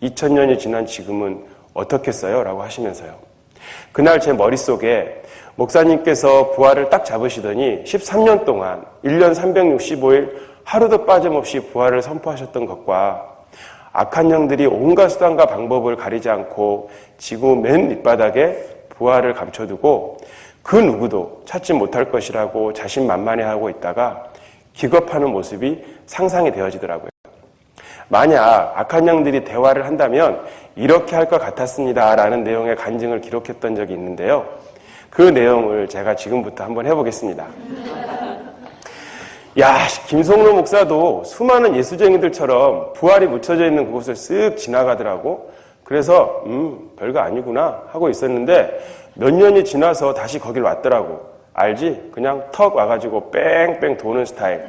2000년이 지난 지금은 어떻겠어요? 라고 하시면서요. 그날 제 머릿속에 목사님께서 부활을 딱 잡으시더니 13년 동안 1년 365일 하루도 빠짐없이 부활을 선포하셨던 것과 악한 영들이 온갖 수단과 방법을 가리지 않고 지구 맨 밑바닥에 부활을 감춰두고 그 누구도 찾지 못할 것이라고 자신만만해하고 있다가 기겁하는 모습이 상상이 되어지더라고요. 만약 악한 영들이 대화를 한다면 이렇게 할 것 같았습니다 라는 내용의 간증을 기록했던 적이 있는데요. 그 내용을 제가 지금부터 한번 해보겠습니다. 야, 김성로 목사도 수많은 예수쟁이들처럼 부활이 묻혀져 있는 그곳을 쓱 지나가더라고. 그래서 별거 아니구나 하고 있었는데 몇 년이 지나서 다시 거길 왔더라고. 알지? 그냥 턱 와가지고 뺑뺑 도는 스타일.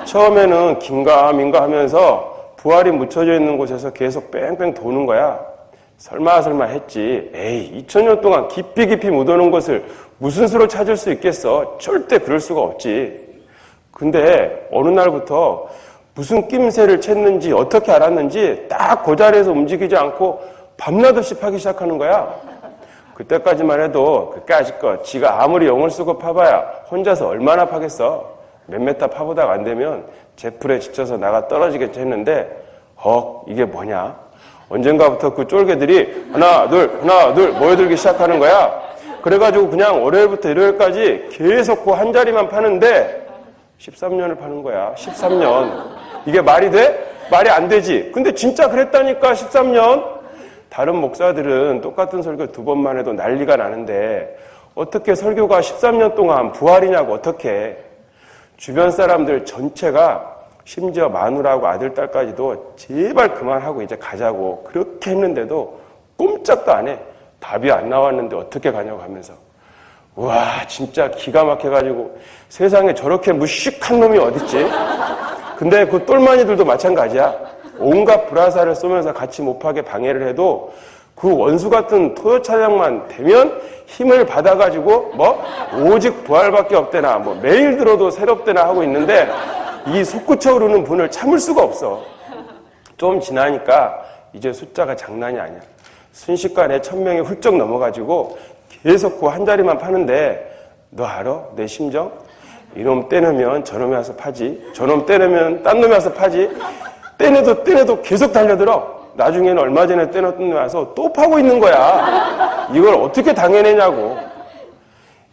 처음에는 긴가민가 하면서 부활이 묻혀져 있는 곳에서 계속 뺑뺑 도는 거야. 설마 했지. 에이, 2000년 동안 깊이 묻어놓은 것을 무슨 수로 찾을 수 있겠어? 절대 그럴 수가 없지. 근데 어느 날부터 무슨 낌새를 챘는지 어떻게 알았는지 딱 그 자리에서 움직이지 않고 밤낮 없이 파기 시작하는 거야. 그때까지만 해도 그까짓 거 지가 아무리 영을 쓰고 파봐야 혼자서 얼마나 파겠어. 몇 메타 파보다가 안 되면 제풀에 지쳐서 나가 떨어지겠지 했는데 이게 뭐냐. 언젠가부터 그 쫄개들이 하나 둘 모여들기 시작하는 거야. 그래가지고 그냥 월요일부터 일요일까지 계속 그 한 자리만 파는데 13년을 파는 거야. 13년. 이게 말이 돼? 말이 안 되지. 근데 진짜 그랬다니까 13년. 다른 목사들은 똑같은 설교 2번만 해도 난리가 나는데 어떻게 설교가 13년 동안 부활이냐고 어떻게. 주변 사람들 전체가 심지어 마누라하고 아들, 딸까지도 제발 그만하고 이제 가자고 그렇게 했는데도 꼼짝도 안 해. 답이 안 나왔는데 어떻게 가냐고 하면서. 와, 진짜 기가 막혀가지고 세상에 저렇게 무식한 놈이 어딨지? 근데 그 똘마니들도 마찬가지야. 온갖 불화살을 쏘면서 같이 못하게 방해를 해도 그 원수 같은 토요 차량만 되면 힘을 받아가지고 오직 부활밖에 없대나 매일 들어도 새롭대나 하고 있는데 이 솟구쳐 오르는 분을 참을 수가 없어. 좀 지나니까 이제 숫자가 장난이 아니야. 순식간에 1000명이 훌쩍 넘어가지고 계속 그 한 자리만 파는데 너 알아? 내 심정? 이놈 떼내면 저놈이 와서 파지. 저놈 떼내면 딴 놈이 와서 파지. 떼내도 계속 달려들어. 나중에는 얼마 전에 떼놓던 놈이 와서 또 파고 있는 거야. 이걸 어떻게 당해내냐고.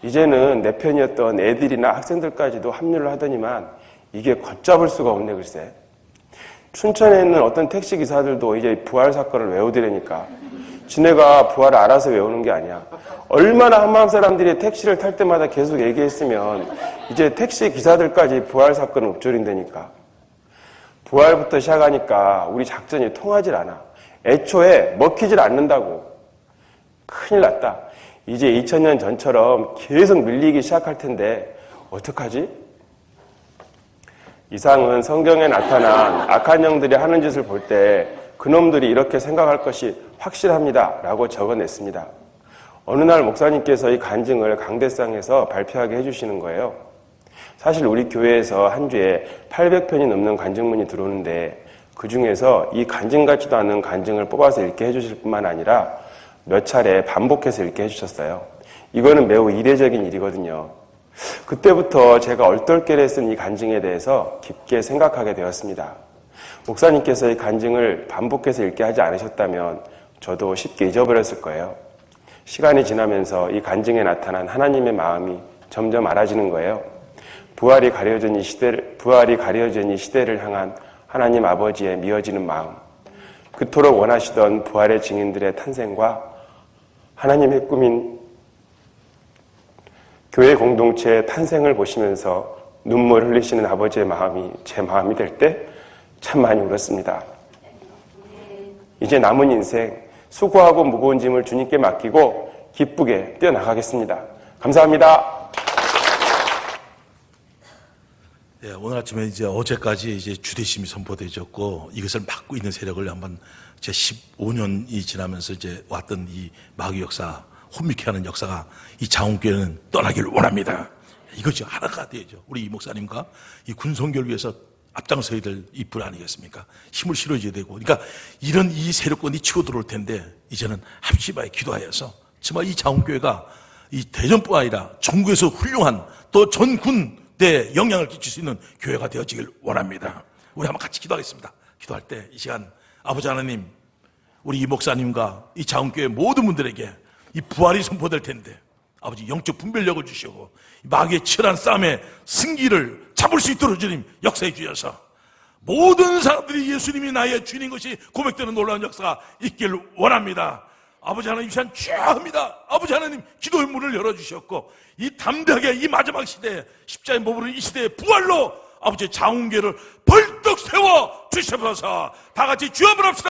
이제는 내 편이었던 애들이나 학생들까지도 합류를 하더니만 이게 걷잡을 수가 없네 글쎄. 춘천에 있는 어떤 택시기사들도 이제 부활 사건을 외우더라니까. 지네가 부활을 알아서 외우는 게 아니야. 얼마나 한마음 사람들이 택시를 탈 때마다 계속 얘기했으면 이제 택시 기사들까지 부활 사건을 읊조린다니까. 부활부터 시작하니까 우리 작전이 통하질 않아. 애초에 먹히질 않는다고. 큰일 났다. 이제 2000년 전처럼 계속 밀리기 시작할 텐데 어떡하지? 이상은 성경에 나타난 악한 영들이 하는 짓을 볼 때 그놈들이 이렇게 생각할 것이 확실합니다 라고 적어냈습니다. 어느 날 목사님께서 이 간증을 강대상에서 발표하게 해주시는 거예요. 사실 우리 교회에서 한 주에 800편이 넘는 간증문이 들어오는데 그 중에서 이 간증 같지도 않은 간증을 뽑아서 읽게 해주실 뿐만 아니라 몇 차례 반복해서 읽게 해주셨어요. 이거는 매우 이례적인 일이거든요. 그때부터 제가 얼떨결에 쓴 이 간증에 대해서 깊게 생각하게 되었습니다. 목사님께서 이 간증을 반복해서 읽게 하지 않으셨다면 저도 쉽게 잊어버렸을 거예요. 시간이 지나면서 이 간증에 나타난 하나님의 마음이 점점 알아지는 거예요. 부활이 가려진 이 시대를 향한 하나님 아버지의 미어지는 마음, 그토록 원하시던 부활의 증인들의 탄생과 하나님의 꿈인 교회 공동체의 탄생을 보시면서 눈물 흘리시는 아버지의 마음이 제 마음이 될 때 참 많이 울었습니다. 이제 남은 인생 수고하고 무거운 짐을 주님께 맡기고 기쁘게 뛰어나가겠습니다. 감사합니다. 오늘 아침에 이제 어제까지 이제 주대심이 선포되었고 이것을 막고 있는 세력을 한번 제 15년이 지나면서 이제 왔던 이 마귀 역사, 혼미케 하는 역사가 이 장흥교회는 떠나기를 원합니다. 이것이 하나가 되죠. 우리 이 목사님과 이 군성교를 위해서 앞장서야 될 이 분 아니겠습니까? 힘을 실어줘야 되고. 그러니까 이런 이 세력권이 치고 들어올 텐데 이제는 합심하여 기도하여서 정말 이 장흥교회가 이 대전뿐 아니라 전국에서 훌륭한 또 전군대에 영향을 끼칠 수 있는 교회가 되어지길 원합니다. 우리 한번 같이 기도하겠습니다. 기도할 때 이 시간 아버지 하나님, 우리 이 목사님과 이 장흥교회 모든 분들에게 이 부활이 선포될 텐데 아버지 영적 분별력을 주시고 마귀의 치열한 싸움의 승기를 잡을 수 있도록 주님 역사해 주셔서 모든 사람들이 예수님이 나의 주인인 것이 고백되는 놀라운 역사가 있기를 원합니다. 아버지 하나님, 이 시간 주야합니다. 아버지 하나님, 기도의 문을 열어주셨고 이 담대하게 이 마지막 시대에 십자가에 머무르는 이 시대의 부활로 아버지 장흥교회를 벌떡 세워 주셔서 다 같이 주여 부릅시다.